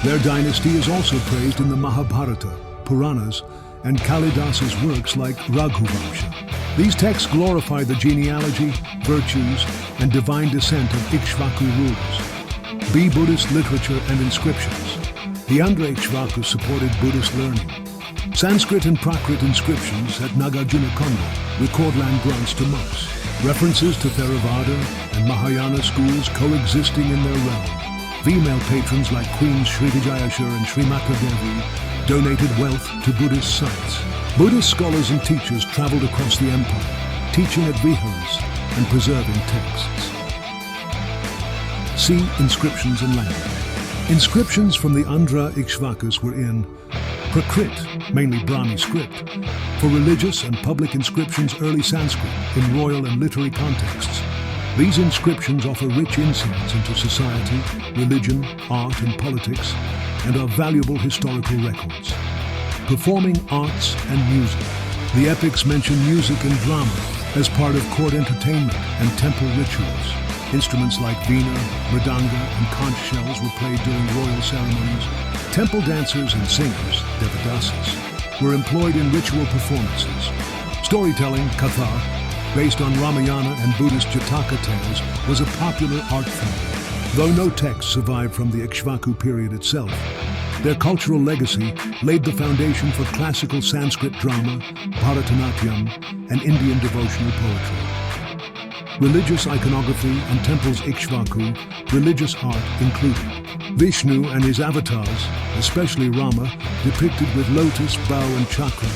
Their dynasty is also praised in the Mahabharata, Puranas, and Kalidasa's works like Raghuvamsha. These texts glorify the genealogy, virtues, and divine descent of Ikshvaku rulers. B. Buddhist literature and inscriptions. The Andhra Ikshvakus supported Buddhist learning. Sanskrit and Prakrit inscriptions at Nagarjunakonda record land grants to monks. References to Theravada and Mahayana schools coexisting in their realm. Female patrons like Queens Srivijayasha and Srimata Devi donated wealth to Buddhist sites. Buddhist scholars and teachers traveled across the empire, teaching at viharas and preserving texts. See inscriptions and language. Inscriptions from the Andhra Ikshvakus were in Prakrit, mainly Brahmi script, for religious and public inscriptions early Sanskrit in royal and literary contexts. These inscriptions offer rich insights into society, religion, art, and politics, and are valuable historical records. Performing arts and music. The epics mention music and drama as part of court entertainment and temple rituals. Instruments like veena, mridanga, and conch shells were played during royal ceremonies. Temple dancers and singers, devadasas, were employed in ritual performances. Storytelling, katha, based on Ramayana and Buddhist Jataka tales, was a popular art form. Though no texts survive from the Ikshvaku period itself, their cultural legacy laid the foundation for classical Sanskrit drama, Bharatanatyam, and Indian devotional poetry. Religious iconography and temples. Ikshvaku religious art included Vishnu and his avatars, especially Rama, depicted with lotus, bow, and chakra,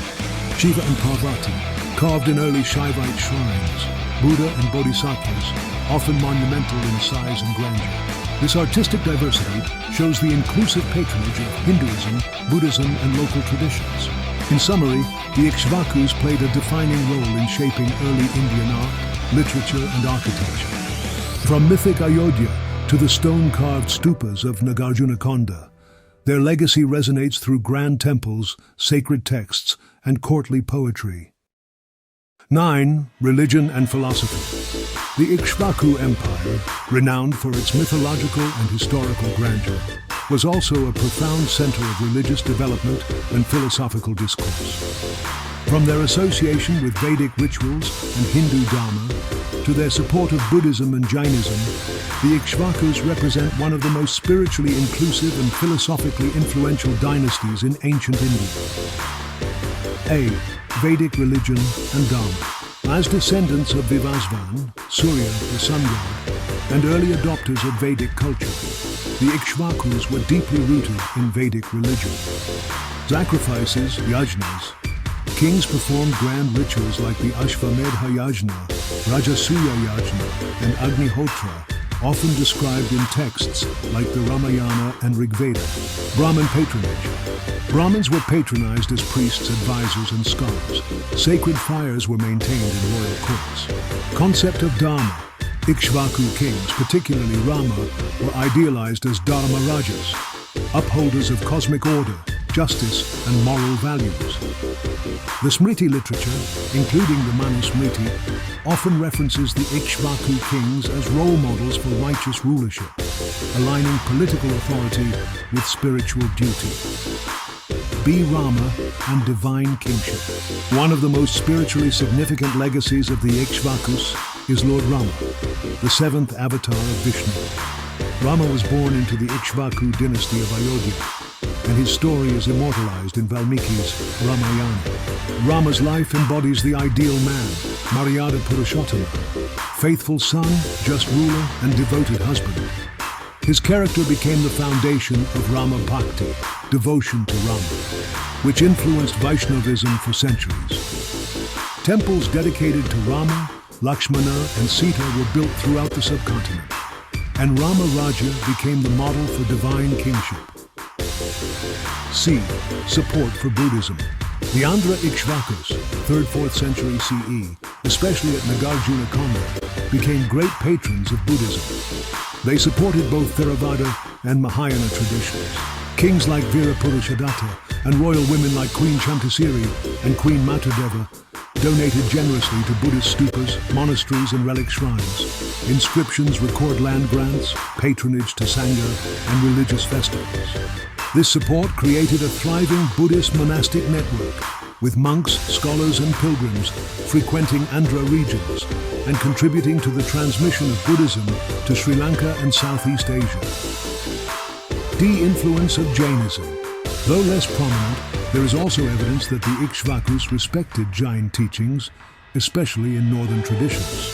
Shiva and Parvati, carved in early Shaivite shrines, Buddha and Bodhisattvas, often monumental in size and grandeur. This artistic diversity shows the inclusive patronage of Hinduism, Buddhism, and local traditions. In summary, the Ikshvakus played a defining role in shaping early Indian art, literature, and architecture. From mythic Ayodhya to the stone-carved stupas of Nagarjunakonda, their legacy resonates through grand temples, sacred texts, and courtly poetry. 9. Religion and philosophy. The Ikshvaku Empire, renowned for its mythological and historical grandeur, was also a profound center of religious development and philosophical discourse. From their association with Vedic rituals and Hindu Dharma, to their support of Buddhism and Jainism, the Ikshvakus represent one of the most spiritually inclusive and philosophically influential dynasties in ancient India. A. Vedic religion and Dharma. As descendants of Vivasvan, Surya, the sun god, and early adopters of Vedic culture, the Ikshvakus were deeply rooted in Vedic religion. Sacrifices, yajnas. Kings performed grand rituals like the Ashvamedha Yajna, Rajasuya Yajna, and Agnihotra, often described in texts like the Ramayana and Rigveda. Brahmin patronage. Brahmins were patronized as priests, advisors, and scholars. Sacred fires were maintained in royal courts. Concept of Dharma. Ikshvaku kings, particularly Rama, were idealized as Dharma Rajas, upholders of cosmic order, justice, and moral values. The Smriti literature, including the Manusmriti, often references the Ikshvaku kings as role models for righteous rulership, aligning political authority with spiritual duty. B. Rama and divine kingship. One of the most spiritually significant legacies of the Ikshvakus is Lord Rama, the seventh avatar of Vishnu. Rama was born into the Ikshvaku dynasty of Ayodhya, and his story is immortalized in Valmiki's Ramayana. Rama's life embodies the ideal man, Maryada Purushottama, faithful son, just ruler, and devoted husband. His character became the foundation of Rama Bhakti, devotion to Rama, which influenced Vaishnavism for centuries. Temples dedicated to Rama, Lakshmana, and Sita were built throughout the subcontinent, and Rama Raja became the model for divine kingship. C. Support for Buddhism. The Andhra Ikshvakus, 3rd-4th century CE, especially at Nagarjunakonda, became great patrons of Buddhism. They supported both Theravada and Mahayana traditions. Kings like Veerapurushadatta and royal women like Queen Chamtasiri and Queen Matadeva donated generously to Buddhist stupas, monasteries, and relic shrines. Inscriptions record land grants, patronage to Sangha, and religious festivals. This support created a thriving Buddhist monastic network, with monks, scholars, and pilgrims frequenting Andhra regions and contributing to the transmission of Buddhism to Sri Lanka and Southeast Asia. D. Influence of Jainism. Though less prominent, there is also evidence that the Ikshvakus respected Jain teachings, especially in northern traditions.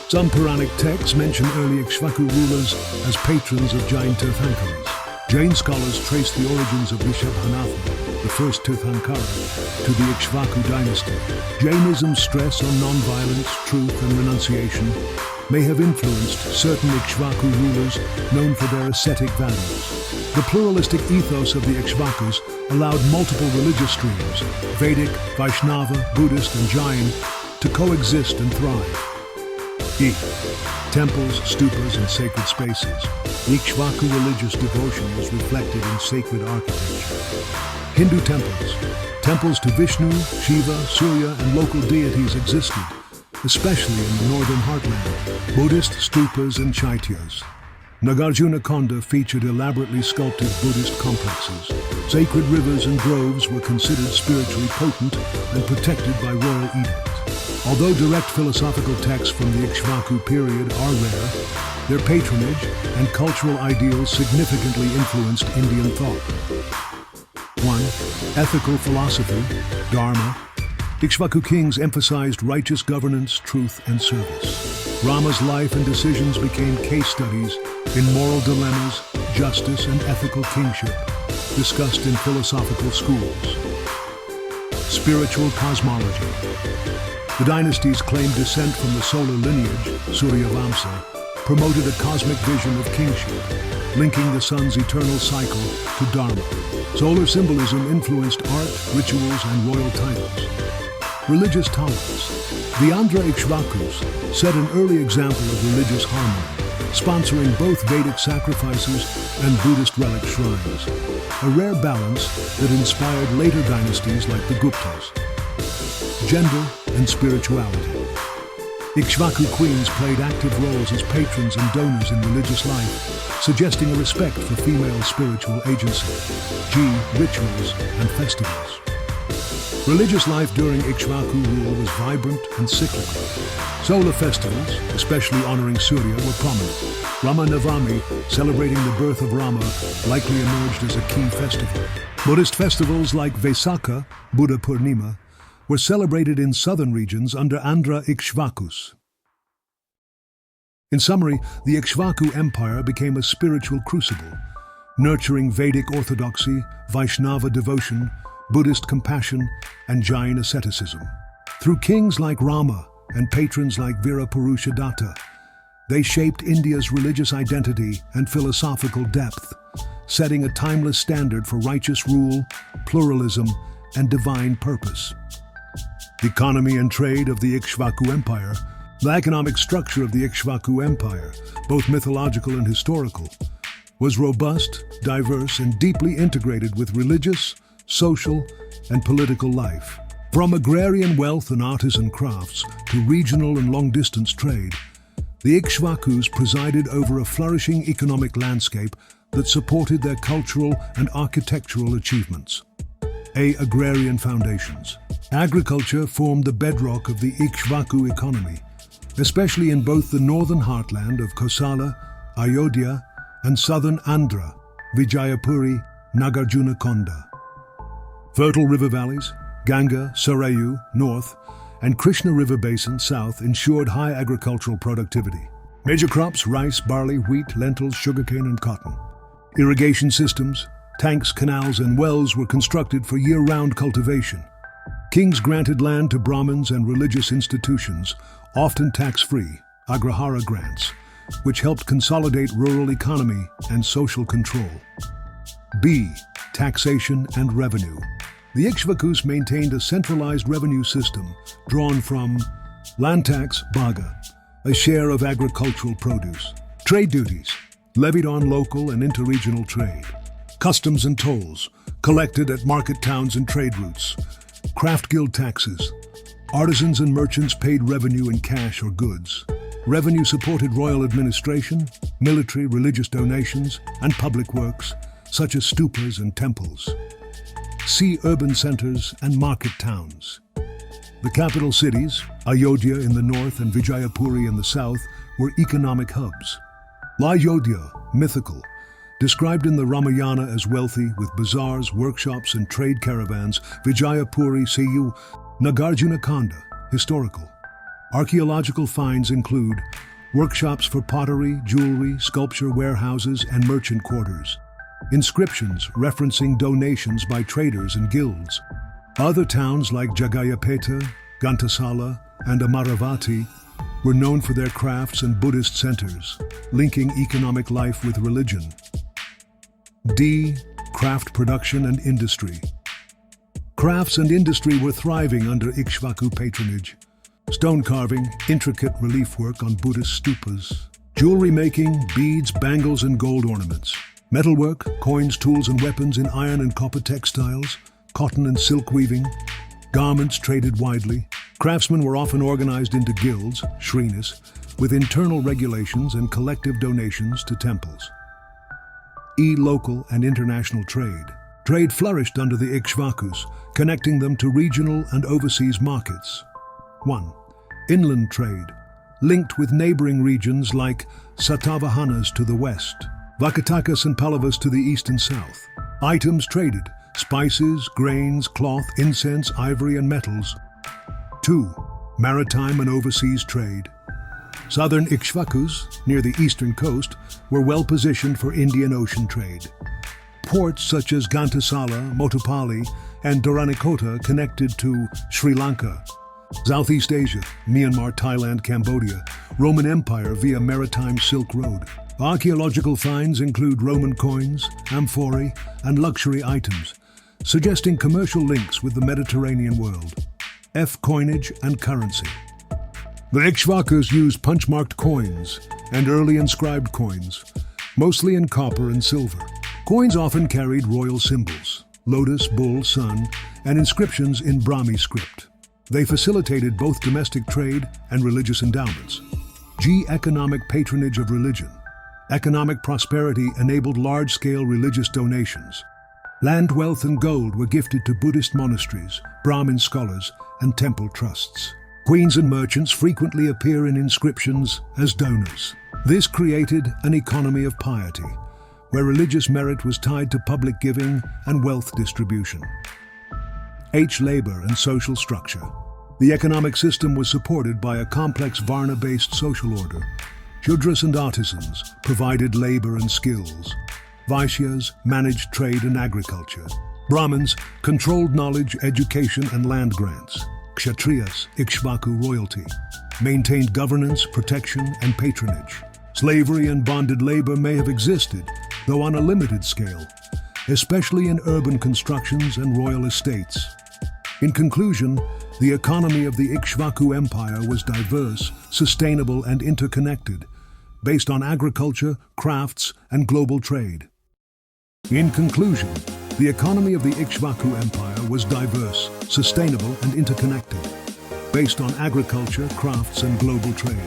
Some Puranic texts mention early Ikshvaku rulers as patrons of Jain Tirthankaras. Jain scholars trace the origins of Rishabhanatha, the first Tirthankara, to the Ikshvaku dynasty. Jainism's stress on non-violence, truth, and renunciation may have influenced certain Ikshvaku rulers known for their ascetic values. The pluralistic ethos of the Ikshvakus allowed multiple religious streams, Vedic, Vaishnava, Buddhist, and Jain, to coexist and thrive. E. Temples, stupas, and sacred spaces. The Ikshvaku religious devotion was reflected in sacred architecture. Hindu temples. Temples to Vishnu, Shiva, Surya, and local deities existed, especially in the northern heartland. Buddhist stupas and chaityas. Nagarjunakonda featured elaborately sculpted Buddhist complexes. Sacred rivers and groves were considered spiritually potent and protected by royal edict. Although direct philosophical texts from the Ikshvaku period are rare, their patronage and cultural ideals significantly influenced Indian thought. 1. Ethical philosophy, Dharma. Ikshvaku kings emphasized righteous governance, truth, and service. Rama's life and decisions became case studies in moral dilemmas, justice, and ethical kingship, discussed in philosophical schools. Spiritual cosmology. The dynasty's claimed descent from the solar lineage, Surya Vamsa, promoted a cosmic vision of kingship, linking the sun's eternal cycle to Dharma. Solar symbolism influenced art, rituals, and royal titles. Religious tolerance. The Andhra Ikshvakus set an early example of religious harmony, sponsoring both Vedic sacrifices and Buddhist relic shrines, a rare balance that inspired later dynasties like the Guptas. Gender and spirituality. Ikshvaku queens played active roles as patrons and donors in religious life, suggesting a respect for female spiritual agency. G. Rituals and festivals. Religious life during Ikshvaku rule was vibrant and cyclical. Solar festivals, especially honoring Surya, were prominent. Rama Navami, celebrating the birth of Rama, likely emerged as a key festival. Buddhist festivals like Vaisakha, Buddha Purnima, were celebrated in southern regions under Andhra Ikshvakus. In summary, the Ikshvaku Empire became a spiritual crucible, nurturing Vedic orthodoxy, Vaishnava devotion, Buddhist compassion, and Jain asceticism. Through kings like Rama and patrons like Virapurusha Datta, they shaped India's religious identity and philosophical depth, setting a timeless standard for righteous rule, pluralism, and divine purpose. Economy and trade of the Ikshvaku Empire. The economic structure of the Ikshvaku Empire, both mythological and historical, was robust, diverse, and deeply integrated with religious, social, and political life. From agrarian wealth and artisan crafts to regional and long-distance trade, the Ikshvakus presided over a flourishing economic landscape that supported their cultural and architectural achievements. Agrarian foundations. Agriculture formed the bedrock of the Ikshvaku economy, especially in both the northern heartland of Kosala, Ayodhya, and southern Andhra, Vijayapuri, Nagarjunakonda. Fertile river valleys, Ganga, Sarayu, north, and Krishna River Basin, south, ensured high agricultural productivity. Major crops, rice, barley, wheat, lentils, sugarcane, and cotton. Irrigation systems, tanks, canals, and wells were constructed for year-round cultivation. Kings granted land to Brahmins and religious institutions, often tax-free, agrahara grants, which helped consolidate rural economy and social control. B. Taxation and revenue. The Ikshvakus maintained a centralized revenue system drawn from land tax, bhaga, a share of agricultural produce, trade duties, levied on local and interregional trade, customs and tolls, collected at market towns and trade routes, craft guild taxes. Artisans and merchants paid revenue in cash or goods. Revenue supported royal administration, military, religious donations, and public works, such as stupas and temples. See urban centers and market towns. The capital cities, Ayodhya in the north and Vijayapuri in the south, were economic hubs. Ayodhya, mythical, described in the Ramayana as wealthy with bazaars, workshops, and trade caravans. Vijayapuri, CU, Nagarjunakonda, historical. Archaeological finds include workshops for pottery, jewelry, sculpture warehouses, and merchant quarters. Inscriptions referencing donations by traders and guilds. Other towns like Jagayapeta, Ghantasala, and Amaravati were known for their crafts and Buddhist centers, linking economic life with religion. D. Craft production and industry. Crafts and industry were thriving under Ikshvaku patronage. Stone carving, intricate relief work on Buddhist stupas, jewelry making, beads, bangles, and gold ornaments, metalwork, coins, tools, and weapons in iron and copper textiles, cotton and silk weaving, garments traded widely. Craftsmen were often organized into guilds, shrinas, with internal regulations and collective donations to temples. E. Local and international trade. Trade flourished under the Ikshvakus, connecting them to regional and overseas markets. 1. Inland trade, linked with neighboring regions like Satavahanas to the west, Vakatakas and Pallavas to the east and south. Items traded, spices, grains, cloth, incense, ivory, and metals. 2. Maritime and overseas trade. Southern Ikshvakus, near the eastern coast, were well positioned for Indian Ocean trade. Ports such as Ghantasala, Motupalli, and Dharanikota connected to Sri Lanka, Southeast Asia, Myanmar, Thailand, Cambodia, Roman Empire via Maritime Silk Road. Archaeological finds include Roman coins, amphorae, and luxury items, suggesting commercial links with the Mediterranean world. F. Coinage and currency. The Ikshvakus used punch-marked coins and early inscribed coins, mostly in copper and silver. Coins often carried royal symbols, lotus, bull, sun, and inscriptions in Brahmi script. They facilitated both domestic trade and religious endowments. G. Economic patronage of religion. Economic prosperity enabled large-scale religious donations. Land, wealth, and gold were gifted to Buddhist monasteries, Brahmin scholars, and temple trusts. Queens and merchants frequently appear in inscriptions as donors. This created an economy of piety, where religious merit was tied to public giving and wealth distribution. H. Labor and social structure. The economic system was supported by a complex Varna-based social order. Shudras and artisans provided labor and skills. Vaishyas managed trade and agriculture. Brahmins controlled knowledge, education, and land grants. Kshatriyas, Ikshvaku royalty, maintained governance, protection, and patronage. Slavery and bonded labor may have existed, though on a limited scale, especially in urban constructions and royal estates. In conclusion, the economy of the Ikshvaku Empire was diverse, sustainable, and interconnected, based on agriculture, crafts, and global trade. In conclusion, the economy of the Ikshvaku Empire was diverse, sustainable, and interconnected, based on agriculture, crafts, and global trade.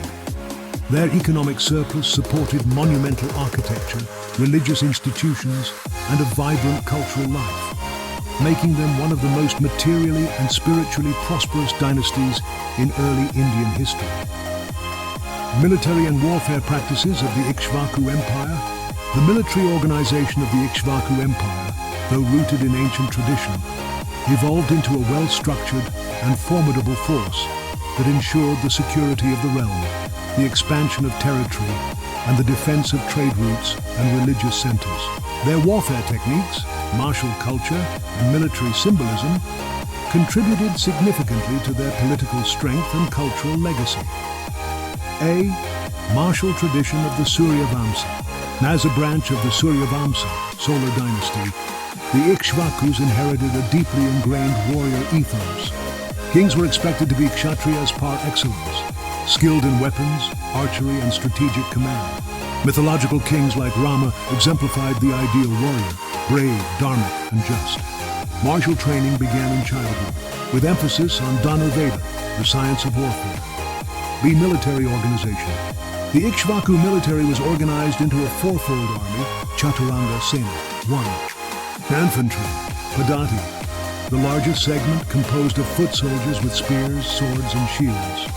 Their economic surplus supported monumental architecture, religious institutions, and a vibrant cultural life, making them one of the most materially and spiritually prosperous dynasties in early Indian history. Military and warfare practices of the Ikshvaku Empire. The military organization of the Ikshvaku Empire, though rooted in ancient tradition, evolved into a well-structured and formidable force that ensured the security of the realm, the expansion of territory, and the defense of trade routes and religious centers. Their warfare techniques, martial culture, and military symbolism contributed significantly to their political strength and cultural legacy. A. Martial tradition of the Suryavamsa. As a branch of the Suryavamsa, solar dynasty, the Ikshvakus inherited a deeply ingrained warrior ethos. Kings were expected to be kshatriyas par excellence, skilled in weapons, archery, and strategic command. Mythological kings like Rama exemplified the ideal warrior, brave, dharmic, and just. Martial training began in childhood, with emphasis on Dhanurveda, the science of warfare. B. Military organization. The Ikshvaku military was organized into a fourfold army, Chaturanga Sena. 1. Infantry, Padati, the largest segment composed of foot soldiers with spears, swords, and shields.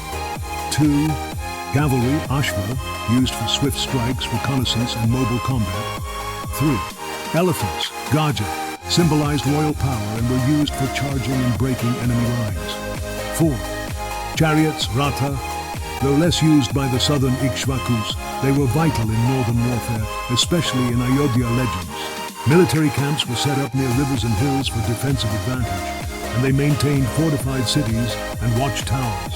2. Cavalry, Ashva, used for swift strikes, reconnaissance, and mobile combat. 3. Elephants, Gaja, symbolized royal power and were used for charging and breaking enemy lines. 4. Chariots, Ratha, though less used by the southern Ikshvakus, they were vital in northern warfare, especially in Ayodhya legends. Military camps were set up near rivers and hills for defensive advantage, and they maintained fortified cities and watchtowers.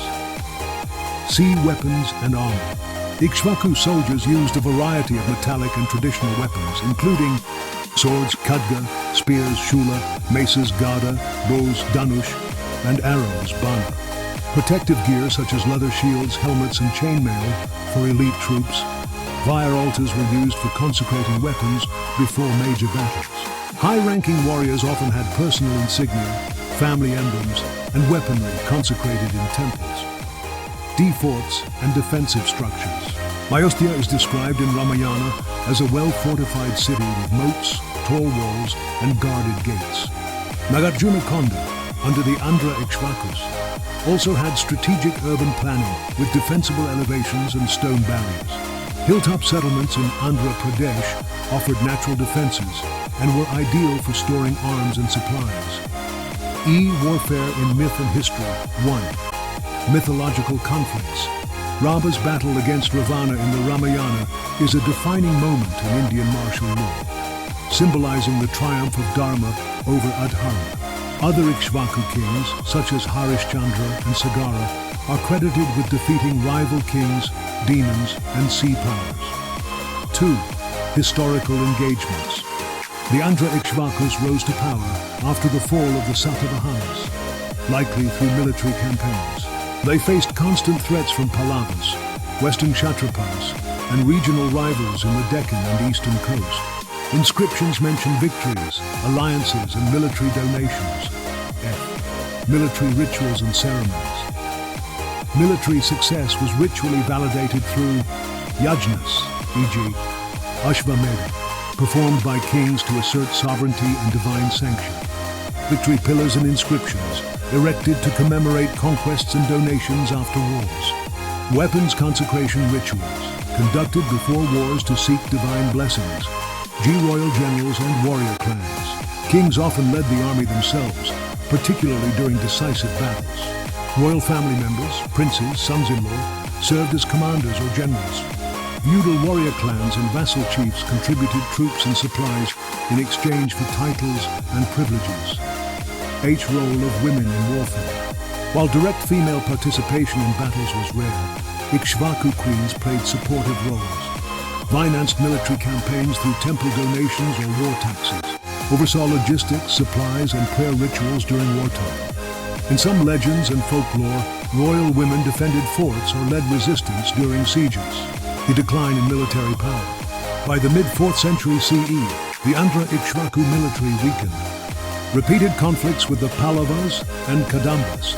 Sea weapons and armor. Ikshvaku soldiers used a variety of metallic and traditional weapons, including swords, khadga, spears, shula, maces, gada, bows, dhanush, and arrows, bana. Protective gear such as leather shields, helmets, and chainmail for elite troops. Fire altars were used for consecrating weapons before major battles. High-ranking warriors often had personal insignia, family emblems, and weaponry consecrated in temples. D. Forts and defensive structures. Ayodhya is described in Ramayana as a well-fortified city with moats, tall walls, and guarded gates. Nagarjunakonda, under the Andhra Ikshvakus, also had strategic urban planning with defensible elevations and stone barriers. Hilltop settlements in Andhra Pradesh offered natural defenses and were ideal for storing arms and supplies. E. Warfare in myth and history. 1. Mythological conflicts. Rava's battle against Ravana in the Ramayana is a defining moment in Indian martial law, symbolizing the triumph of Dharma over Adharma. Other Ikshvaku kings, such as Harishchandra and Sagara, are credited with defeating rival kings, demons, and sea powers. 2. Historical engagements. The Andhra Ikshvakus rose to power after the fall of the Satavahanas. likely through military campaigns. They faced constant threats from Pallavas, Western Kshatrapas, and regional rivals in the Deccan and Eastern coast. Inscriptions mention victories, alliances, and military donations. F. Military rituals and ceremonies. Military success was ritually validated through yajnas, e.g., Ashvamedha, performed by kings to assert sovereignty and divine sanction. Victory pillars and inscriptions, erected to commemorate conquests and donations after wars. Weapons consecration rituals, conducted before wars to seek divine blessings. Royal generals and warrior clans. Kings often led the army themselves, particularly during decisive battles. Royal family members, princes, sons-in-law, served as commanders or generals. Feudal warrior clans and vassal chiefs contributed troops and supplies in exchange for titles and privileges. Role of women in warfare. While direct female participation in battles was rare, Ikshvaku queens played supportive roles. Financed military campaigns through temple donations or war taxes, oversaw logistics, supplies, and prayer rituals during wartime. In some legends and folklore, royal women defended forts or led resistance during sieges. The decline in military power. By the mid-4th century CE, the Andhra Ikshvaku military weakened. Repeated conflicts with the Pallavas and Kadambas,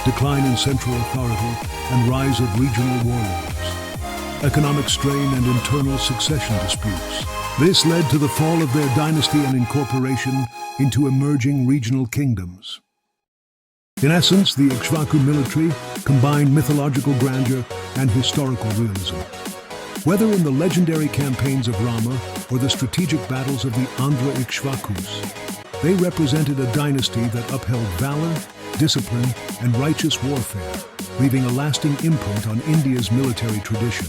decline in central authority, and rise of regional warlords. Economic strain and internal succession disputes. This led to the fall of their dynasty and incorporation into emerging regional kingdoms. In essence, the Ikshvaku military combined mythological grandeur and historical realism. Whether in the legendary campaigns of Rama or the strategic battles of the Andhra Ikshvakus, they represented a dynasty that upheld valor, discipline, and righteous warfare, leaving a lasting imprint on India's military tradition.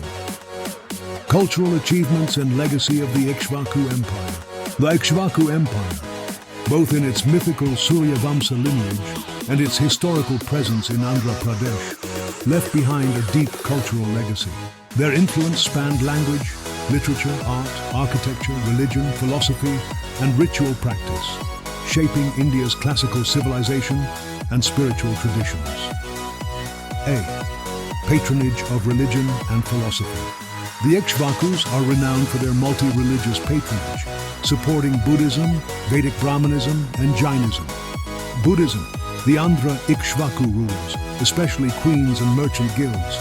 Cultural achievements and legacy of the Ikshvaku Empire. The Ikshvaku Empire, both in its mythical Surya Vamsa lineage and its historical presence in Andhra Pradesh, left behind a deep cultural legacy. Their influence spanned language, literature, art, architecture, religion, philosophy, and ritual practice, shaping India's classical civilization and spiritual traditions. A. Patronage of religion and philosophy. The Ikshvakus are renowned for their multi-religious patronage, supporting Buddhism, Vedic Brahmanism, and Jainism. Buddhism, the Andhra Ikshvaku rules, especially queens and merchant guilds.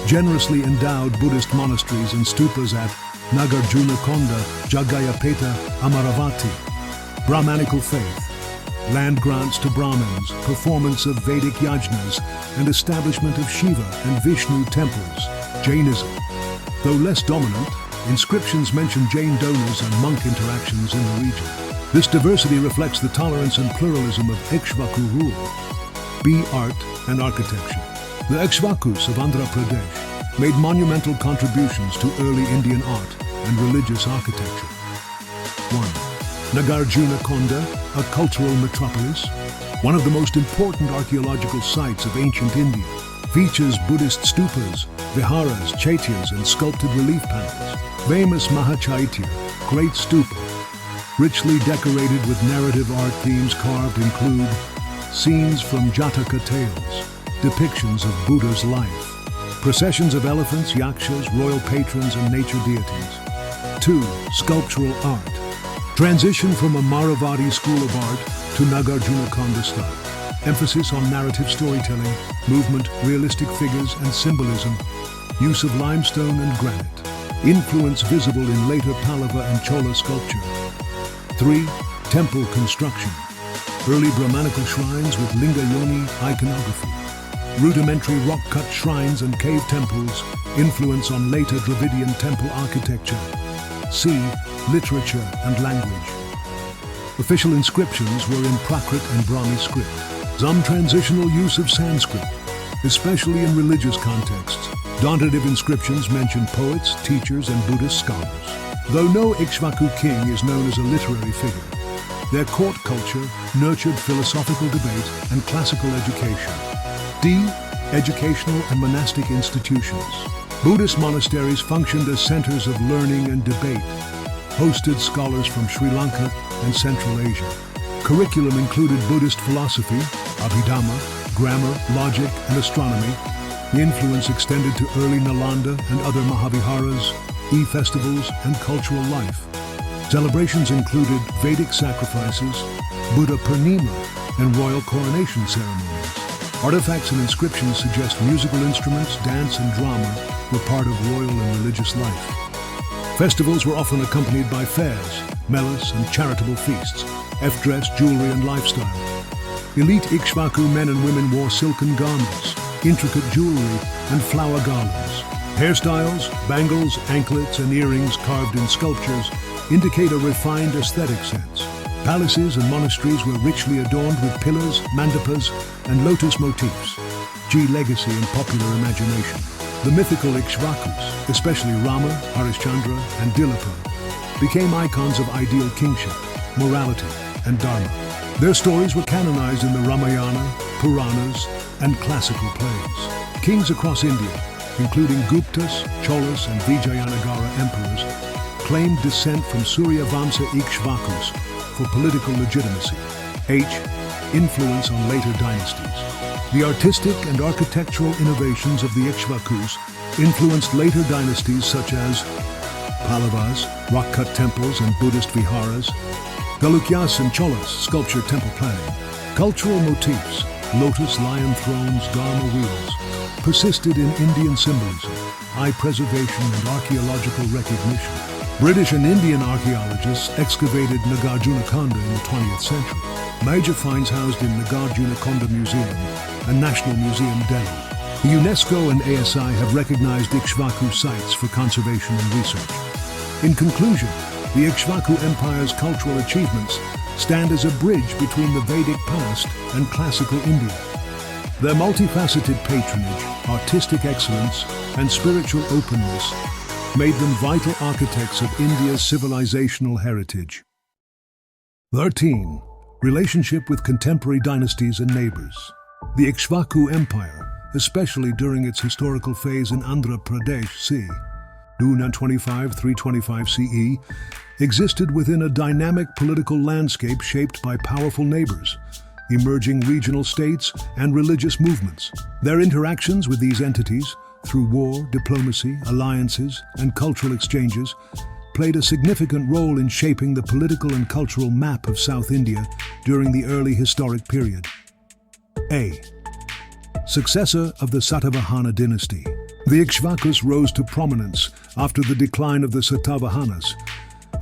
Generously endowed Buddhist monasteries and stupas at Nagarjunakonda, Jagayapeta, Amaravati. Brahmanical faith, land grants to Brahmins, performance of Vedic yajnas, and establishment of Shiva and Vishnu temples. Jainism. Though less dominant, inscriptions mention Jain donors and monk interactions in the region. This diversity reflects the tolerance and pluralism of Ikshvaku rule. B. Art and architecture. The Ikshvakus of Andhra Pradesh made monumental contributions to early Indian art and religious architecture. 1. Nagarjunakonda, a cultural metropolis. One of the most important archaeological sites of ancient India, features Buddhist stupas, viharas, chaityas, and sculpted relief panels. Famous Mahachaitya, Great Stupa, richly decorated with narrative art themes carved include scenes from Jataka tales, depictions of Buddha's life, processions of elephants, yakshas, royal patrons, and nature deities. 2. Sculptural art. Transition from a Maravadi school of art to Nagarjunakonda style. Emphasis on narrative storytelling, movement, realistic figures, and symbolism. Use of limestone and granite. Influence visible in later Pallava and Chola sculpture. 3. Temple construction. Early Brahmanical shrines with Linga Yoni iconography. Rudimentary rock-cut shrines and cave temples. Influence on later Dravidian temple architecture. C. Literature and language. Official inscriptions were in Prakrit and Brahmi script. Some transitional use of Sanskrit, especially in religious contexts. Dauntative inscriptions mention poets, teachers, and Buddhist scholars. Though no Ikshvaku king is known as a literary figure, their court culture nurtured philosophical debate and classical education. D. Educational and monastic institutions. Buddhist monasteries functioned as centers of learning and debate, hosted scholars from Sri Lanka and Central Asia. Curriculum included Buddhist philosophy, Abhidhamma, grammar, logic, and astronomy. The influence extended to early Nalanda and other Mahaviharas, festivals, and cultural life. Celebrations included Vedic sacrifices, Buddha Purnima, and royal coronation ceremonies. Artifacts and inscriptions suggest musical instruments, dance, and drama were part of royal and religious life. Festivals were often accompanied by fairs, melas, and charitable feasts, dress, jewelry, and lifestyle. Elite Ikshvaku men and women wore silken garments, intricate jewelry, and flower garlands. Hairstyles, bangles, anklets, and earrings carved in sculptures indicate a refined aesthetic sense. Palaces and monasteries were richly adorned with pillars, mandapas, and lotus motifs. Legacy and popular imagination. The mythical Ikshvakus, especially Rama, Harishchandra, and Dilapa, became icons of ideal kingship, morality, and dharma. Their stories were canonized in the Ramayana, Puranas, and classical plays. Kings across India, including Guptas, Cholas, and Vijayanagara emperors, claimed descent from Surya Vamsa Ikshvakus for political legitimacy. Influence on later dynasties. The artistic and architectural innovations of the Ikshvakus influenced later dynasties such as Pallavas, rock-cut temples and Buddhist viharas, Chalukyas and Cholas, sculpture temple planning. Cultural motifs, lotus lion thrones, dharma wheels, persisted in Indian symbolism, eye preservation and archaeological recognition. British and Indian archaeologists excavated Nagarjunakonda in the 20th century. Major finds housed in Nagarjunakonda Museum and National Museum, Delhi. The UNESCO and ASI have recognized Ikshvaku sites for conservation and research. In conclusion, the Ikshvaku Empire's cultural achievements stand as a bridge between the Vedic past and classical India. Their multifaceted patronage, artistic excellence, and spiritual openness made them vital architects of India's civilizational heritage. 13. Relationship with contemporary dynasties and neighbors. The Ikshvaku Empire, especially during its historical phase in Andhra Pradesh c. 225–325 CE, existed within a dynamic political landscape shaped by powerful neighbors, emerging regional states, and religious movements. Their interactions with these entities, through war, diplomacy, alliances, and cultural exchanges, played a significant role in shaping the political and cultural map of South India during the early historic period. A. Successor of the Satavahana dynasty. The Ikshvakus rose to prominence after the decline of the Satavahanas,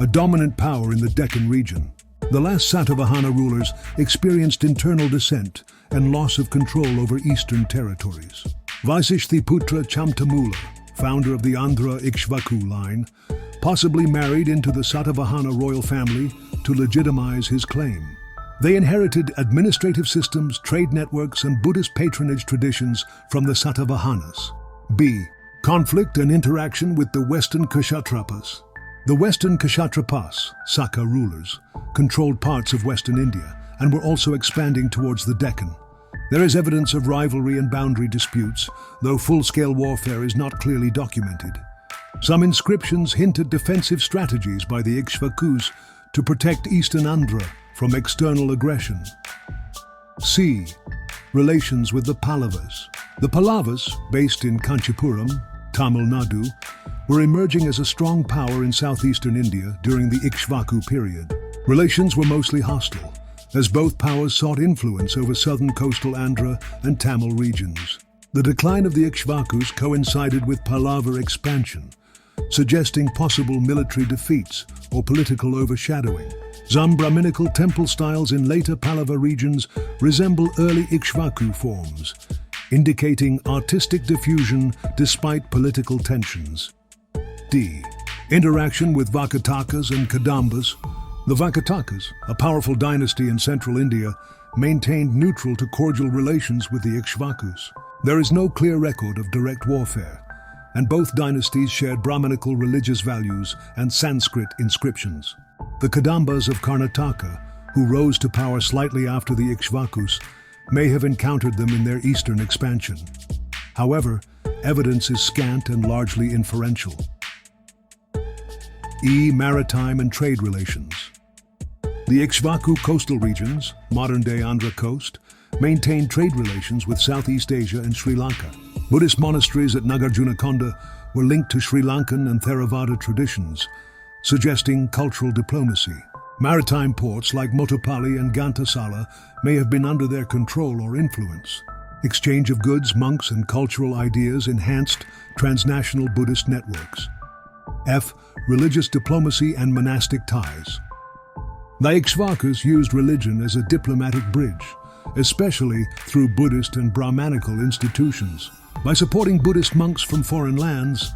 a dominant power in the Deccan region. The last Satavahana rulers experienced internal dissent and loss of control over eastern territories. Vaisishtiputra Chamtamula, founder of the Andhra Ikshvaku line, possibly married into the Satavahana royal family to legitimize his claim. They inherited administrative systems, trade networks, and Buddhist patronage traditions from the Satavahanas. B. Conflict and interaction with the Western Kshatrapas. The Western Kshatrapas, Saka rulers, controlled parts of Western India and were also expanding towards the Deccan. There is evidence of rivalry and boundary disputes, though full-scale warfare is not clearly documented. Some inscriptions hint at defensive strategies by the Ikshvakus to protect eastern Andhra from external aggression. C. Relations with the Pallavas. The Pallavas, based in Kanchipuram, Tamil Nadu, were emerging as a strong power in southeastern India during the Ikshvaku period. Relations were mostly hostile, as both powers sought influence over southern coastal Andhra and Tamil regions. The decline of the Ikshvakus coincided with Pallava expansion, suggesting possible military defeats or political overshadowing. Some Brahminical temple styles in later Pallava regions resemble early Ikshvaku forms, indicating artistic diffusion despite political tensions. D. Interaction with Vakatakas and Kadambas. The Vakatakas, a powerful dynasty in central India, maintained neutral to cordial relations with the Ikshvakus. There is no clear record of direct warfare, and both dynasties shared Brahminical religious values and Sanskrit inscriptions. The Kadambas of Karnataka, who rose to power slightly after the Ikshvakus, may have encountered them in their eastern expansion. However, evidence is scant and largely inferential. E. Maritime and trade relations. The Ikshvaku coastal regions, modern-day Andhra coast, maintained trade relations with Southeast Asia and Sri Lanka. Buddhist monasteries at Nagarjunakonda were linked to Sri Lankan and Theravada traditions, suggesting cultural diplomacy. Maritime ports like Motopali and Ghantasala may have been under their control or influence. Exchange of goods, monks, and cultural ideas enhanced transnational Buddhist networks. F. Religious diplomacy and monastic ties. The Ikshvakus used religion as a diplomatic bridge, especially through Buddhist and Brahmanical institutions. By supporting Buddhist monks from foreign lands,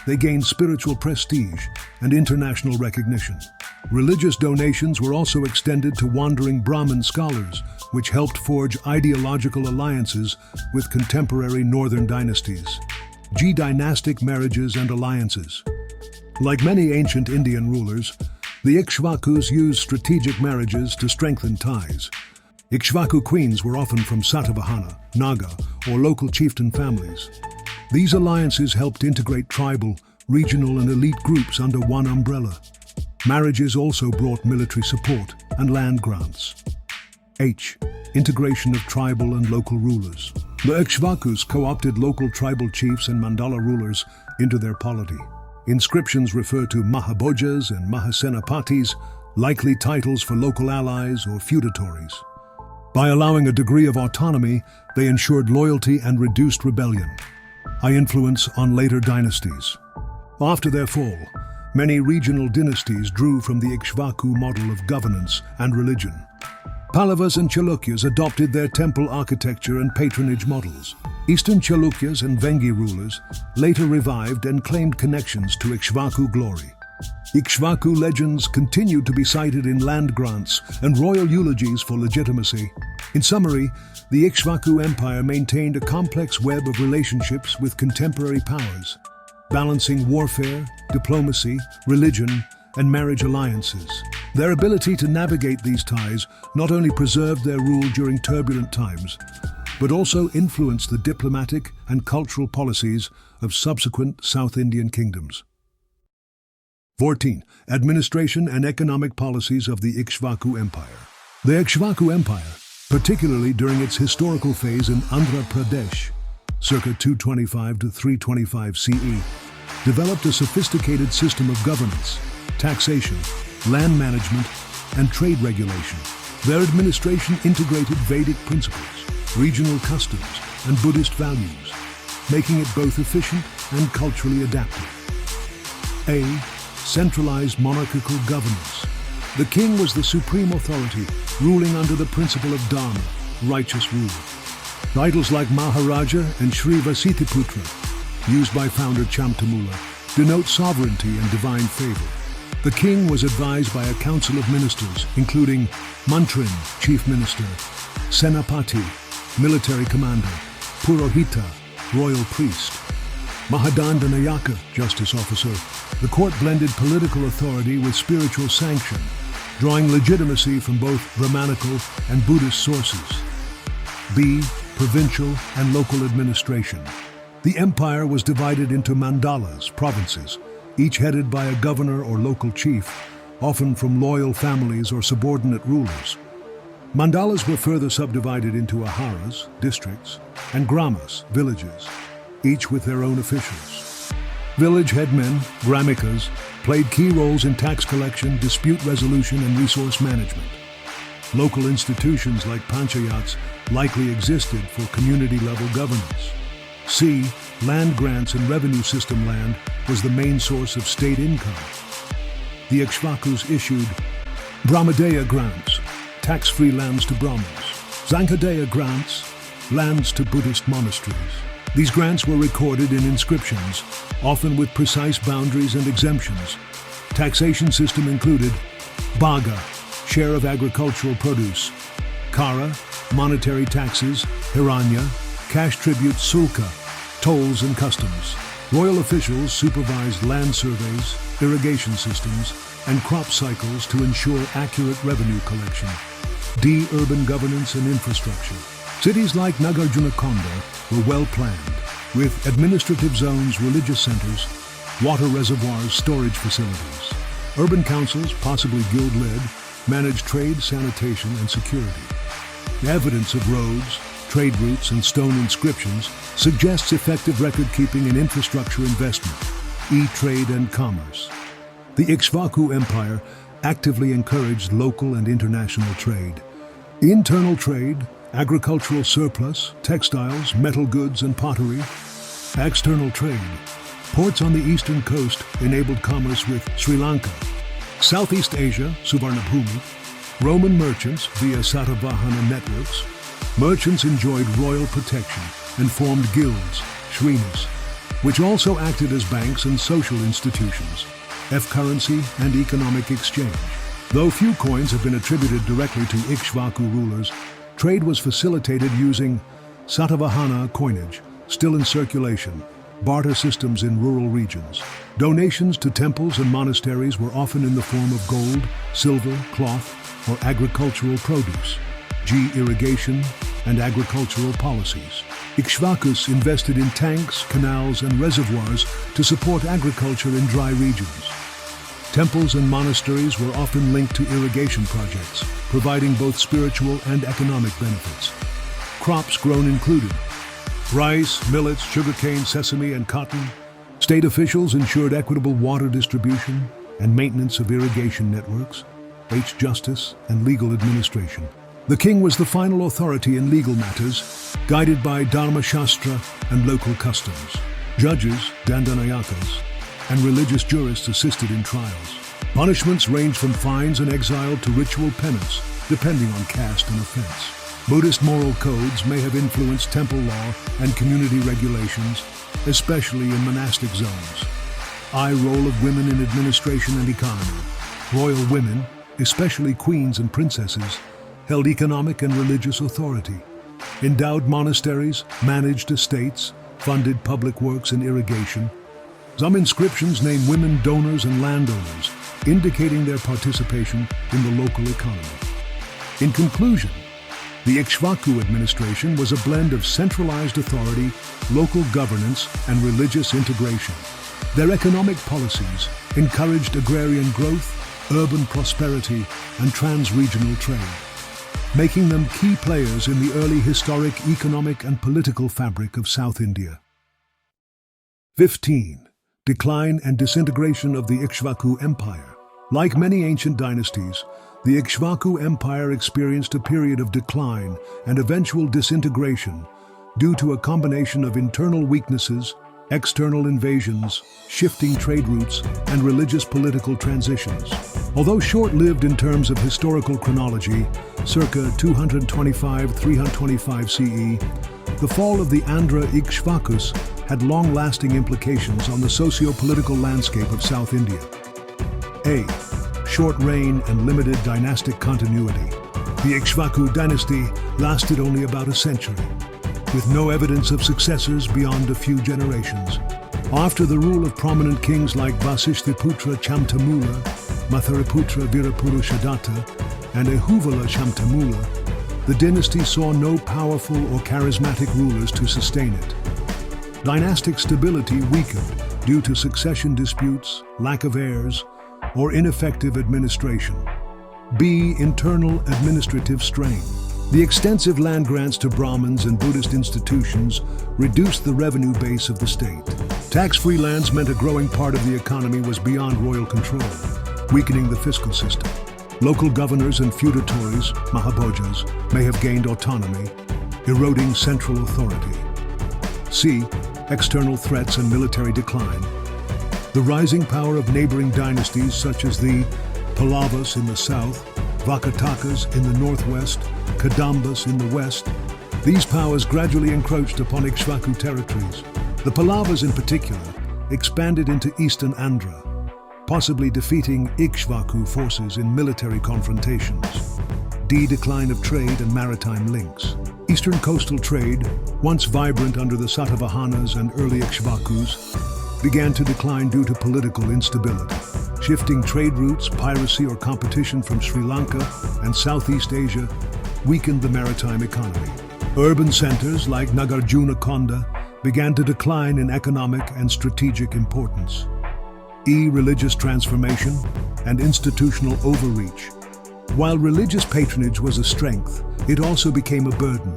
they gained spiritual prestige and international recognition. Religious donations were also extended to wandering Brahmin scholars, which helped forge ideological alliances with contemporary northern dynasties. G. Dynastic marriages and alliances. Like many ancient Indian rulers, the Ikshvakus used strategic marriages to strengthen ties. Ikshvaku queens were often from Satavahana, Naga, or local chieftain families. These alliances helped integrate tribal, regional, and elite groups under one umbrella. Marriages also brought military support and land grants. H. Integration of tribal and local rulers. The Ikshvakus co-opted local tribal chiefs and mandala rulers into their polity. Inscriptions refer to Mahabhojas and Mahasenapatis, likely titles for local allies or feudatories. By allowing a degree of autonomy, they ensured loyalty and reduced rebellion. High influence on later dynasties. After their fall, many regional dynasties drew from the Ikshvaku model of governance and religion. Pallavas and Chalukyas adopted their temple architecture and patronage models. Eastern Chalukyas and Vengi rulers later revived and claimed connections to Ikshvaku glory. Ikshvaku legends continued to be cited in land grants and royal eulogies for legitimacy. In summary, the Ikshvaku Empire maintained a complex web of relationships with contemporary powers, balancing warfare, diplomacy, religion, and marriage alliances. Their ability to navigate these ties not only preserved their rule during turbulent times, but also influenced the diplomatic and cultural policies of subsequent South Indian kingdoms. 14. Administration and economic policies of the Ikshvaku Empire. The Ikshvaku Empire, particularly during its historical phase in Andhra Pradesh, circa 225 to 325 CE, developed a sophisticated system of governance, taxation, land management, and trade regulation. Their administration integrated Vedic principles, regional customs, and Buddhist values, making it both efficient and culturally adaptive. A. Centralized monarchical governance. The king was the supreme authority, ruling under the principle of Dharma, righteous rule. Titles like Maharaja and Shri Vasithiputra, used by founder Chamtamula, denote sovereignty and divine favor. The king was advised by a council of ministers, including Mantrin, chief minister, Senapati, military commander, Purohita, royal priest, Mahadandanayaka, justice officer. The court blended political authority with spiritual sanction, drawing legitimacy from both Brahmanical and Buddhist sources. B. Provincial and local administration. The empire was divided into mandalas, provinces, each headed by a governor or local chief, often from loyal families or subordinate rulers. Mandalas were further subdivided into aharas, districts, and gramas, villages, each with their own officials. Village headmen, gramikas, played key roles in tax collection, dispute resolution, and resource management. Local institutions like panchayats likely existed for community-level governance. C. Land grants and revenue system. Land was the main source of state income. The Ikshvakus issued Brahmadeya grants, tax-free lands to Brahmins, Zankadeya grants, lands to Buddhist monasteries. These grants were recorded in inscriptions, often with precise boundaries and exemptions. Taxation system included Bhaga, share of agricultural produce, Kara, monetary taxes, Hiranya, cash tribute, Sulka, tolls and customs. Royal officials supervised land surveys, irrigation systems, and crop cycles to ensure accurate revenue collection. D. Urban governance and infrastructure. Cities like Nagarjunakonda were well planned, with administrative zones, religious centers, water reservoirs, storage facilities. Urban councils, possibly guild-led, managed trade, sanitation, and security. Evidence of roads, trade routes, and stone inscriptions suggests effective record-keeping and infrastructure investment, e-trade and commerce. The Ikshvaku Empire actively encouraged local and international trade. Internal trade, agricultural surplus, textiles, metal goods, and pottery. External trade. Ports on the eastern coast enabled commerce with Sri Lanka. Southeast Asia, Suvarnabhumi. Roman merchants via Satavahana networks. Merchants enjoyed royal protection and formed guilds, shrinas, which also acted as banks and social institutions, currency and economic exchange. Though few coins have been attributed directly to Ikshvaku rulers, trade was facilitated using Satavahana coinage, still in circulation, barter systems in rural regions. Donations to temples and monasteries were often in the form of gold, silver, cloth, or agricultural produce. Irrigation and agricultural policies. Ikshvakus invested in tanks, canals, and reservoirs to support agriculture in dry regions. Temples and monasteries were often linked to irrigation projects, providing both spiritual and economic benefits. Crops grown included rice, millets, sugarcane, sesame, and cotton. State officials ensured equitable water distribution and maintenance of irrigation networks, justice, and legal administration. The king was the final authority in legal matters, guided by Dharma Shastra and local customs. Judges, dandanayakas, and religious jurists assisted in trials. Punishments ranged from fines and exile to ritual penance, depending on caste and offense. Buddhist moral codes may have influenced temple law and community regulations, especially in monastic zones. Role of women in administration and economy. Royal women, especially queens and princesses, held economic and religious authority. Endowed monasteries, managed estates, funded public works and irrigation. Some inscriptions name women donors and landowners, indicating their participation in the local economy. In conclusion, the Ikshvaku administration was a blend of centralized authority, local governance, and religious integration. Their economic policies encouraged agrarian growth, urban prosperity, and trans-regional trade, making them key players in the early historic, economic, and political fabric of South India. 15. Decline and disintegration of the Ikshvaku Empire. Like many ancient dynasties, the Ikshvaku Empire experienced a period of decline and eventual disintegration due to a combination of internal weaknesses, external invasions, shifting trade routes, and religious political transitions. Although short-lived in terms of historical chronology, circa 225–325 CE, the fall of the Andhra Ikshvakus had long-lasting implications on the socio-political landscape of South India. A. Short reign and limited dynastic continuity. The Ikshvaku dynasty lasted only about a century, with no evidence of successors beyond a few generations. After the rule of prominent kings like Vasishthiputra Chamtamula, Mathariputra Virapurushadatta, and Ehuvala Chamtamula, the dynasty saw no powerful or charismatic rulers to sustain it. Dynastic stability weakened due to succession disputes, lack of heirs, or ineffective administration. B. Internal administrative strain. The extensive land grants to Brahmins and Buddhist institutions reduced the revenue base of the state. Tax-free lands meant a growing part of the economy was beyond royal control, weakening the fiscal system. Local governors and feudatories, Mahabhojas, may have gained autonomy, eroding central authority. C. External threats and military decline. The rising power of neighboring dynasties such as the Pallavas in the south, Vakatakas in the northwest, Kadambas in the west. These powers gradually encroached upon Ikshvaku territories. The Pallavas in particular expanded into eastern Andhra, possibly defeating Ikshvaku forces in military confrontations. D. Decline of trade and maritime links. Eastern coastal trade, once vibrant under the Satavahanas and early Ikshvakus, began to decline due to political instability. Shifting trade routes, piracy, or competition from Sri Lanka and Southeast Asia weakened the maritime economy. Urban centers like Nagarjunakonda began to decline in economic and strategic importance. E. Religious transformation and institutional overreach. While religious patronage was a strength, it also became a burden.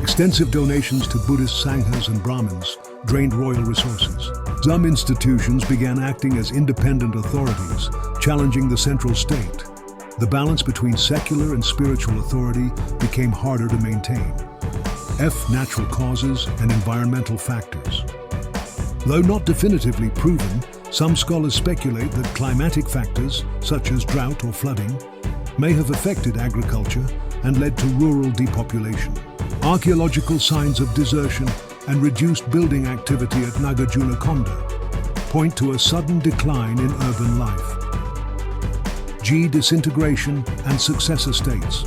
Extensive donations to Buddhist Sanghas and Brahmins drained royal resources. Some institutions began acting as independent authorities, challenging the central state. The balance between secular and spiritual authority became harder to maintain. Natural causes and environmental factors. Though not definitively proven, some scholars speculate that climatic factors, such as drought or flooding, may have affected agriculture and led to rural depopulation. Archaeological signs of desertion and reduced building activity at Nagarjunakonda point to a sudden decline in urban life. Disintegration and successor states.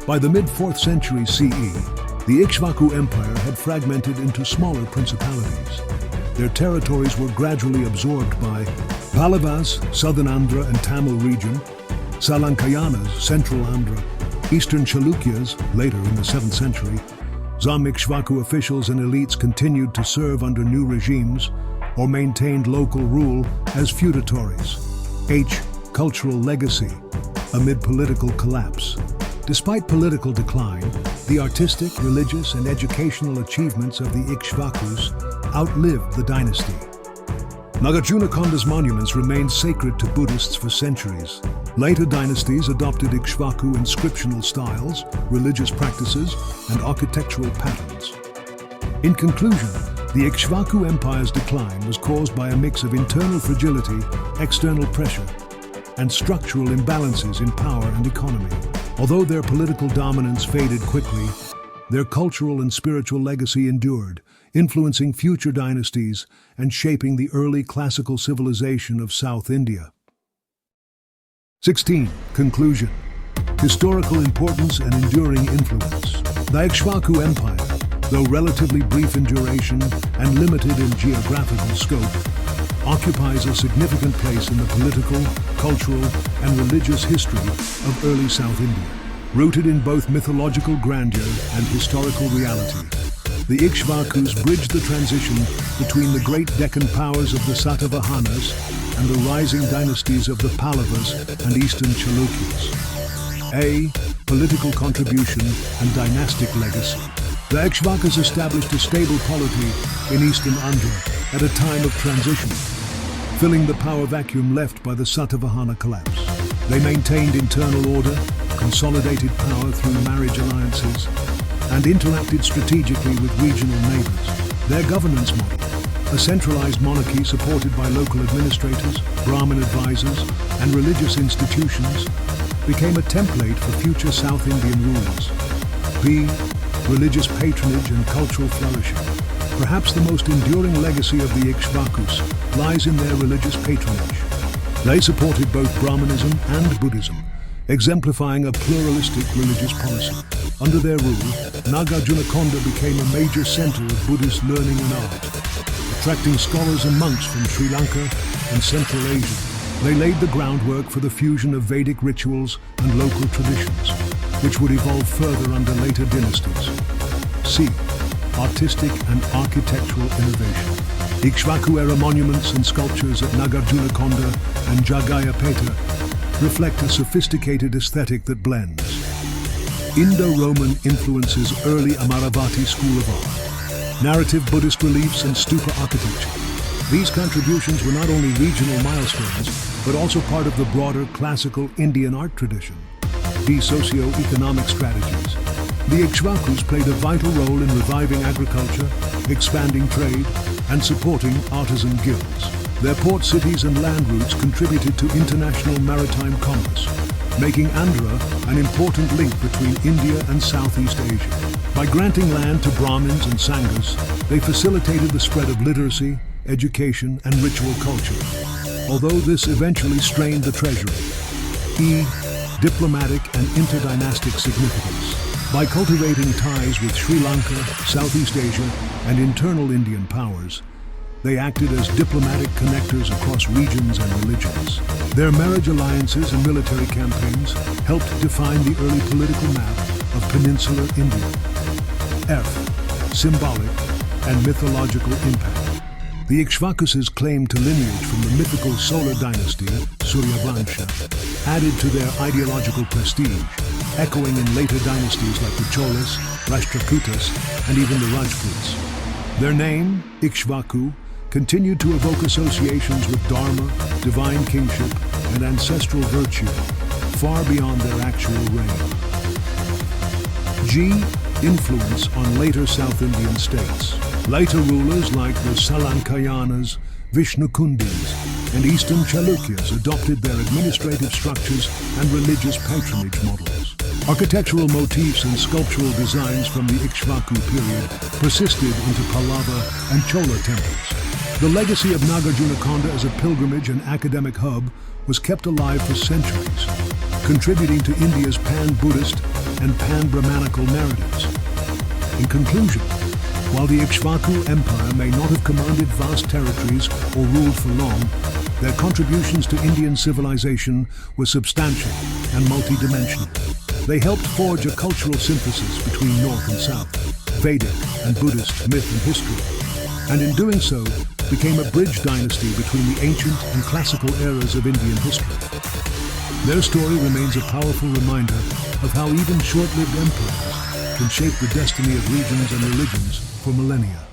By the mid-4th century CE, the Ikshvaku Empire had fragmented into smaller principalities. Their territories were gradually absorbed by Pallavas, southern Andhra and Tamil region, Salankayanas, central Andhra, eastern Chalukyas, later in the 7th century. Some Ikshvaku officials and elites continued to serve under new regimes or maintained local rule as feudatories. Cultural legacy amid political collapse. Despite political decline, the artistic, religious, and educational achievements of the Ikshvakus outlived the dynasty. Nagarjunakonda's monuments remained sacred to Buddhists for centuries. Later dynasties adopted Ikshvaku inscriptional styles, religious practices, and architectural patterns. In conclusion, the Ikshvaku Empire's decline was caused by a mix of internal fragility, external pressure, and structural imbalances in power and economy. Although their political dominance faded quickly, their cultural and spiritual legacy endured, influencing future dynasties and shaping the early classical civilization of South India. 16. Conclusion. Historical importance and enduring influence. The Ikshvaku Empire, though relatively brief in duration and limited in geographical scope, occupies a significant place in the political, cultural, and religious history of early South India. Rooted in both mythological grandeur and historical reality, the Ikshvakus bridged the transition between the great Deccan powers of the Satavahanas and the rising dynasties of the Pallavas and eastern Chalukyas. Political contribution and dynastic legacy. The Ikshvakus established a stable polity in eastern Andhra at a time of transition, filling the power vacuum left by the Satavahana collapse. They maintained internal order, consolidated power through marriage alliances, and interacted strategically with regional neighbors. Their governance model, a centralized monarchy supported by local administrators, Brahmin advisors, and religious institutions, became a template for future South Indian rulers. Religious patronage and cultural flourishing. Perhaps the most enduring legacy of the Ikshvakus lies in their religious patronage. They supported both Brahmanism and Buddhism, exemplifying a pluralistic religious policy. Under their rule, Nagarjunakonda became a major center of Buddhist learning and art, attracting scholars and monks from Sri Lanka and Central Asia. They laid the groundwork for the fusion of Vedic rituals and local traditions, which would evolve further under later dynasties. Artistic and architectural innovation. Ikshvaku-era monuments and sculptures at Nagarjunakonda and Jagayapeta reflect a sophisticated aesthetic that blends Indo-Roman influences, early Amaravati school of art, narrative Buddhist reliefs and stupa architecture. These contributions were not only regional milestones, but also part of the broader classical Indian art tradition. Socio-economic strategies. The Ikshvakus played a vital role in reviving agriculture, expanding trade, and supporting artisan guilds. Their port cities and land routes contributed to international maritime commerce, making Andhra an important link between India and Southeast Asia. By granting land to Brahmins and Sanghas, they facilitated the spread of literacy, education, and ritual culture, although this eventually strained the treasury. Diplomatic and interdynastic significance. By cultivating ties with Sri Lanka, Southeast Asia, and internal Indian powers, they acted as diplomatic connectors across regions and religions. Their marriage alliances and military campaigns helped define the early political map of peninsular India. Symbolic and mythological impact. The Ikshvakus' claim to lineage from the mythical solar dynasty, Suryavansha, added to their ideological prestige. echoing in later dynasties like the Cholas, Rashtrakutas, and even the Rajputs. Their name, Ikshvaku, continued to evoke associations with dharma, divine kingship, and ancestral virtue, far beyond their actual reign. G. Influence on later South Indian states. Later rulers like the Salankayanas, Vishnukundis, and Eastern Chalukyas adopted their administrative structures and religious patronage models. Architectural motifs and sculptural designs from the Ikshvaku period persisted into Pallava and Chola temples. The legacy of Nagarjunakonda as a pilgrimage and academic hub was kept alive for centuries, contributing to India's pan-Buddhist and pan-Brahmanical narratives. In conclusion, while the Ikshvaku Empire may not have commanded vast territories or ruled for long, their contributions to Indian civilization were substantial and multidimensional. They helped forge a cultural synthesis between North and South, Vedic and Buddhist myth and history, and in doing so, became a bridge dynasty between the ancient and classical eras of Indian history. Their story remains a powerful reminder of how even short-lived empires can shape the destiny of regions and religions for millennia.